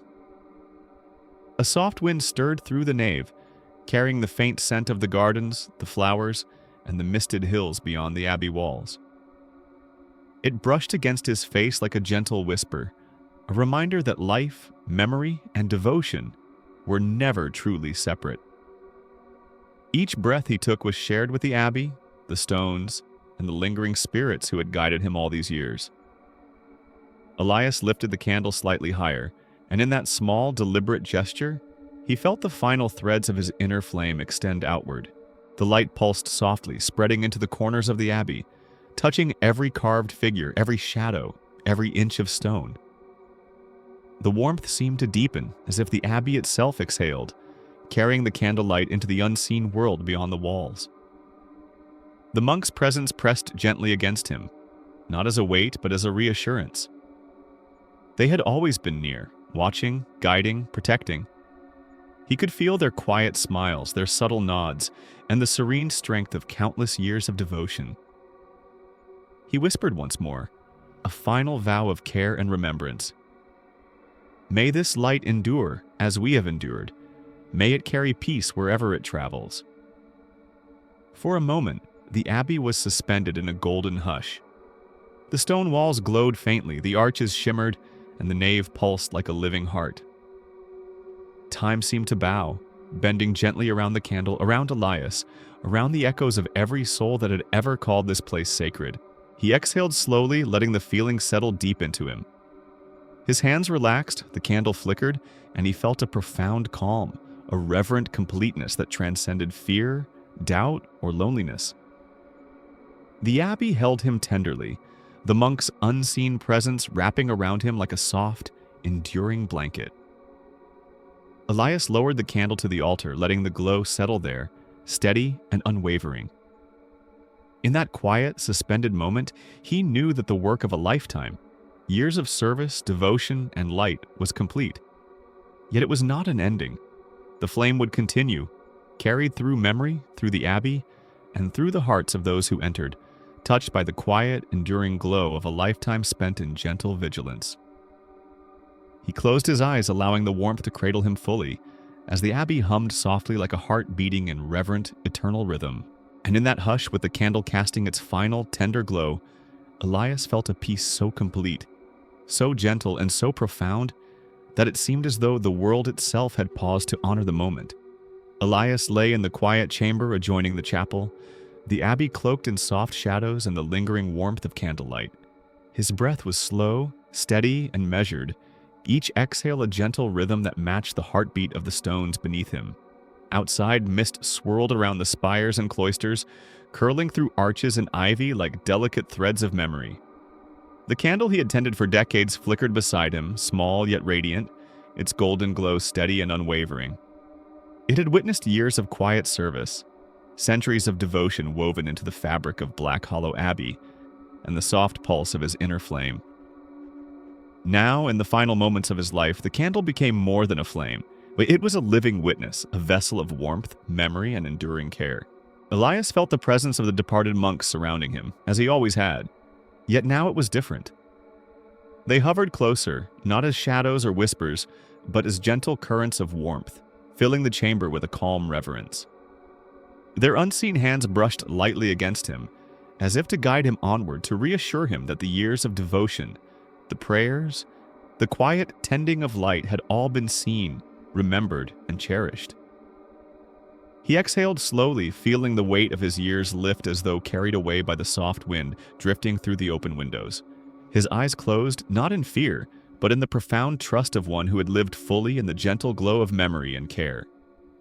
A soft wind stirred through the nave, carrying the faint scent of the gardens, the flowers, and the misted hills beyond the abbey walls. It brushed against his face like a gentle whisper, a reminder that life, memory, and devotion were never truly separate. Each breath he took was shared with the abbey, the stones, and the lingering spirits who had guided him all these years. Elias lifted the candle slightly higher, and in that small, deliberate gesture, he felt the final threads of his inner flame extend outward. The light pulsed softly, spreading into the corners of the abbey, touching every carved figure, every shadow, every inch of stone. The warmth seemed to deepen, as if the abbey itself exhaled, carrying the candlelight into the unseen world beyond the walls. The monk's presence pressed gently against him, not as a weight, but as a reassurance. They had always been near, watching, guiding, protecting. He could feel their quiet smiles, their subtle nods, and the serene strength of countless years of devotion. He whispered once more, a final vow of care and remembrance. May this light endure as we have endured. May it carry peace wherever it travels. For a moment, the abbey was suspended in a golden hush. The stone walls glowed faintly, the arches shimmered, and the nave pulsed like a living heart. Time seemed to bow, bending gently around the candle, around Elias, around the echoes of every soul that had ever called this place sacred. He exhaled slowly, letting the feeling settle deep into him. His hands relaxed, the candle flickered, and he felt a profound calm, a reverent completeness that transcended fear, doubt, or loneliness. The abbey held him tenderly, the monk's unseen presence wrapping around him like a soft, enduring blanket. Elias lowered the candle to the altar, letting the glow settle there, steady and unwavering. In that quiet, suspended moment, he knew that the work of a lifetime, years of service, devotion, and light, was complete. Yet it was not an ending. The flame would continue, carried through memory, through the abbey, and through the hearts of those who entered, touched by the quiet, enduring glow of a lifetime spent in gentle vigilance. He closed his eyes, allowing the warmth to cradle him fully, as the abbey hummed softly like a heart beating in reverent, eternal rhythm. And in that hush, with the candle casting its final, tender glow, Elias felt a peace so complete, so gentle, and so profound that it seemed as though the world itself had paused to honor the moment. Elias lay in the quiet chamber adjoining the chapel, the abbey cloaked in soft shadows and the lingering warmth of candlelight. His breath was slow, steady, and measured, each exhale a gentle rhythm that matched the heartbeat of the stones beneath him. Outside, mist swirled around the spires and cloisters, curling through arches and ivy like delicate threads of memory. The candle he had tended for decades flickered beside him, small yet radiant, its golden glow steady and unwavering. It had witnessed years of quiet service, centuries of devotion woven into the fabric of Black Hollow Abbey, and the soft pulse of his inner flame. Now, in the final moments of his life, the candle became more than a flame. It was a living witness, a vessel of warmth, memory, and enduring care. Elias felt the presence of the departed monks surrounding him, as he always had. Yet now it was different. They hovered closer, not as shadows or whispers, but as gentle currents of warmth, filling the chamber with a calm reverence. Their unseen hands brushed lightly against him, as if to guide him onward, to reassure him that the years of devotion, the prayers, the quiet tending of light had all been seen, remembered, and cherished. He exhaled slowly, feeling the weight of his years lift as though carried away by the soft wind drifting through the open windows. His eyes closed, not in fear, but in the profound trust of one who had lived fully in the gentle glow of memory and care.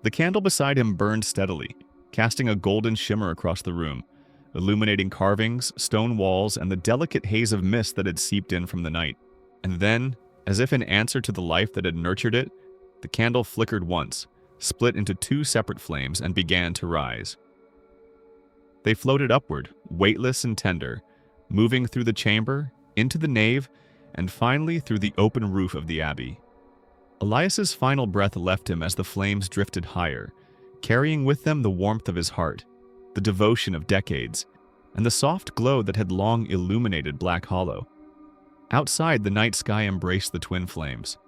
The candle beside him burned steadily, casting a golden shimmer across the room, illuminating carvings, stone walls, and the delicate haze of mist that had seeped in from the night. And then, as if in answer to the life that had nurtured it, the candle flickered once, split into two separate flames, and began to rise. They floated upward, weightless and tender, moving through the chamber, into the nave, and finally through the open roof of the abbey. Elias's final breath left him as the flames drifted higher, carrying with them the warmth of his heart, the devotion of decades, and the soft glow that had long illuminated Black Hollow. Outside, the night sky embraced the twin flames.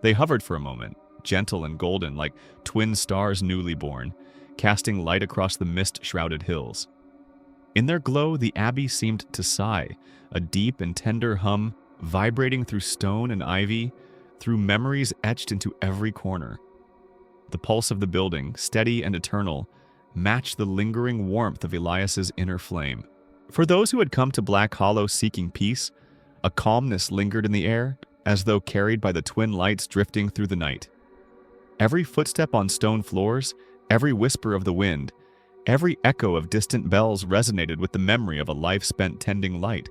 They hovered for a moment, gentle and golden like twin stars newly born, casting light across the mist-shrouded hills. In their glow, the abbey seemed to sigh, a deep and tender hum vibrating through stone and ivy, through memories etched into every corner. The pulse of the building, steady and eternal, matched the lingering warmth of Elias's inner flame. For those who had come to Black Hollow seeking peace, a calmness lingered in the air, as though carried by the twin lights drifting through the night. Every footstep on stone floors, every whisper of the wind, every echo of distant bells resonated with the memory of a life spent tending light,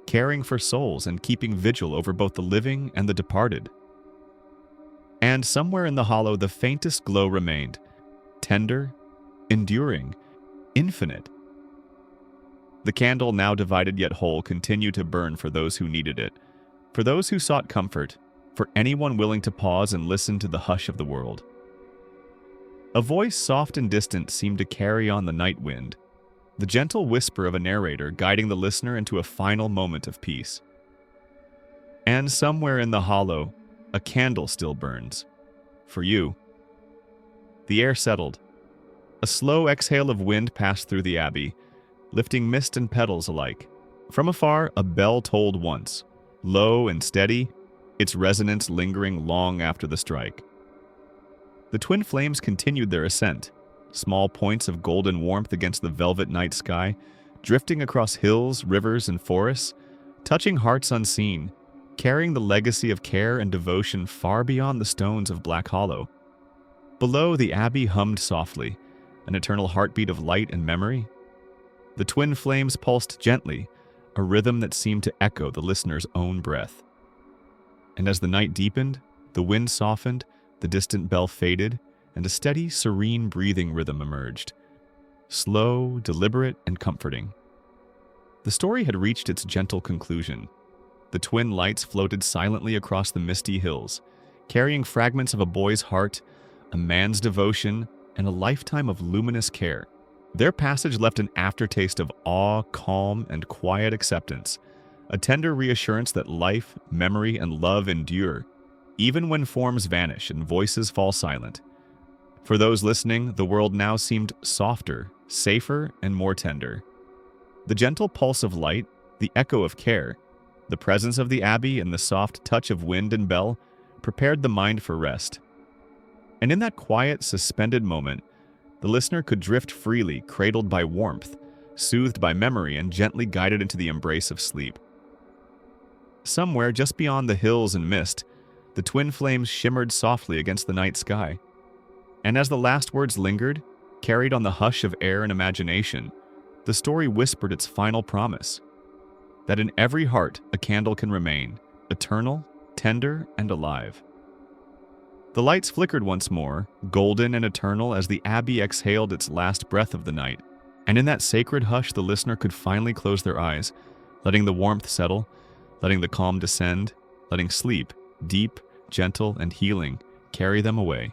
caring for souls and keeping vigil over both the living and the departed. And somewhere in the hollow, the faintest glow remained, tender, enduring, infinite. The candle, now divided yet whole, continued to burn for those who needed it, for those who sought comfort, for anyone willing to pause and listen to the hush of the world. A voice soft and distant seemed to carry on the night wind, the gentle whisper of a narrator guiding the listener into a final moment of peace. And somewhere in the hollow, a candle still burns. For you. The air settled. A slow exhale of wind passed through the abbey, lifting mist and petals alike. From afar, a bell tolled once, low and steady, its resonance lingering long after the strike. The twin flames continued their ascent, small points of golden warmth against the velvet night sky, drifting across hills, rivers, and forests, touching hearts unseen, carrying the legacy of care and devotion far beyond the stones of Black Hollow. Below, the abbey hummed softly, an eternal heartbeat of light and memory. The twin flames pulsed gently, a rhythm that seemed to echo the listener's own breath. And as the night deepened, the wind softened, the distant bell faded, and a steady, serene breathing rhythm emerged. Slow, deliberate, and comforting. The story had reached its gentle conclusion. The twin lights floated silently across the misty hills, carrying fragments of a boy's heart, a man's devotion, and a lifetime of luminous care. Their passage left an aftertaste of awe, calm, and quiet acceptance, a tender reassurance that life, memory, and love endure, even when forms vanish and voices fall silent. For those listening, the world now seemed softer, safer, and more tender. The gentle pulse of light, the echo of care, the presence of the abbey, and the soft touch of wind and bell prepared the mind for rest. And in that quiet, suspended moment, the listener could drift freely, cradled by warmth, soothed by memory, and gently guided into the embrace of sleep. Somewhere just beyond the hills and mist, the twin flames shimmered softly against the night sky. And as the last words lingered, carried on the hush of air and imagination, the story whispered its final promise, that in every heart a candle can remain, eternal, tender, and alive. The lights flickered once more, golden and eternal, as the abbey exhaled its last breath of the night, and in that sacred hush the listener could finally close their eyes, letting the warmth settle, letting the calm descend, letting sleep, deep, gentle, and healing, carry them away.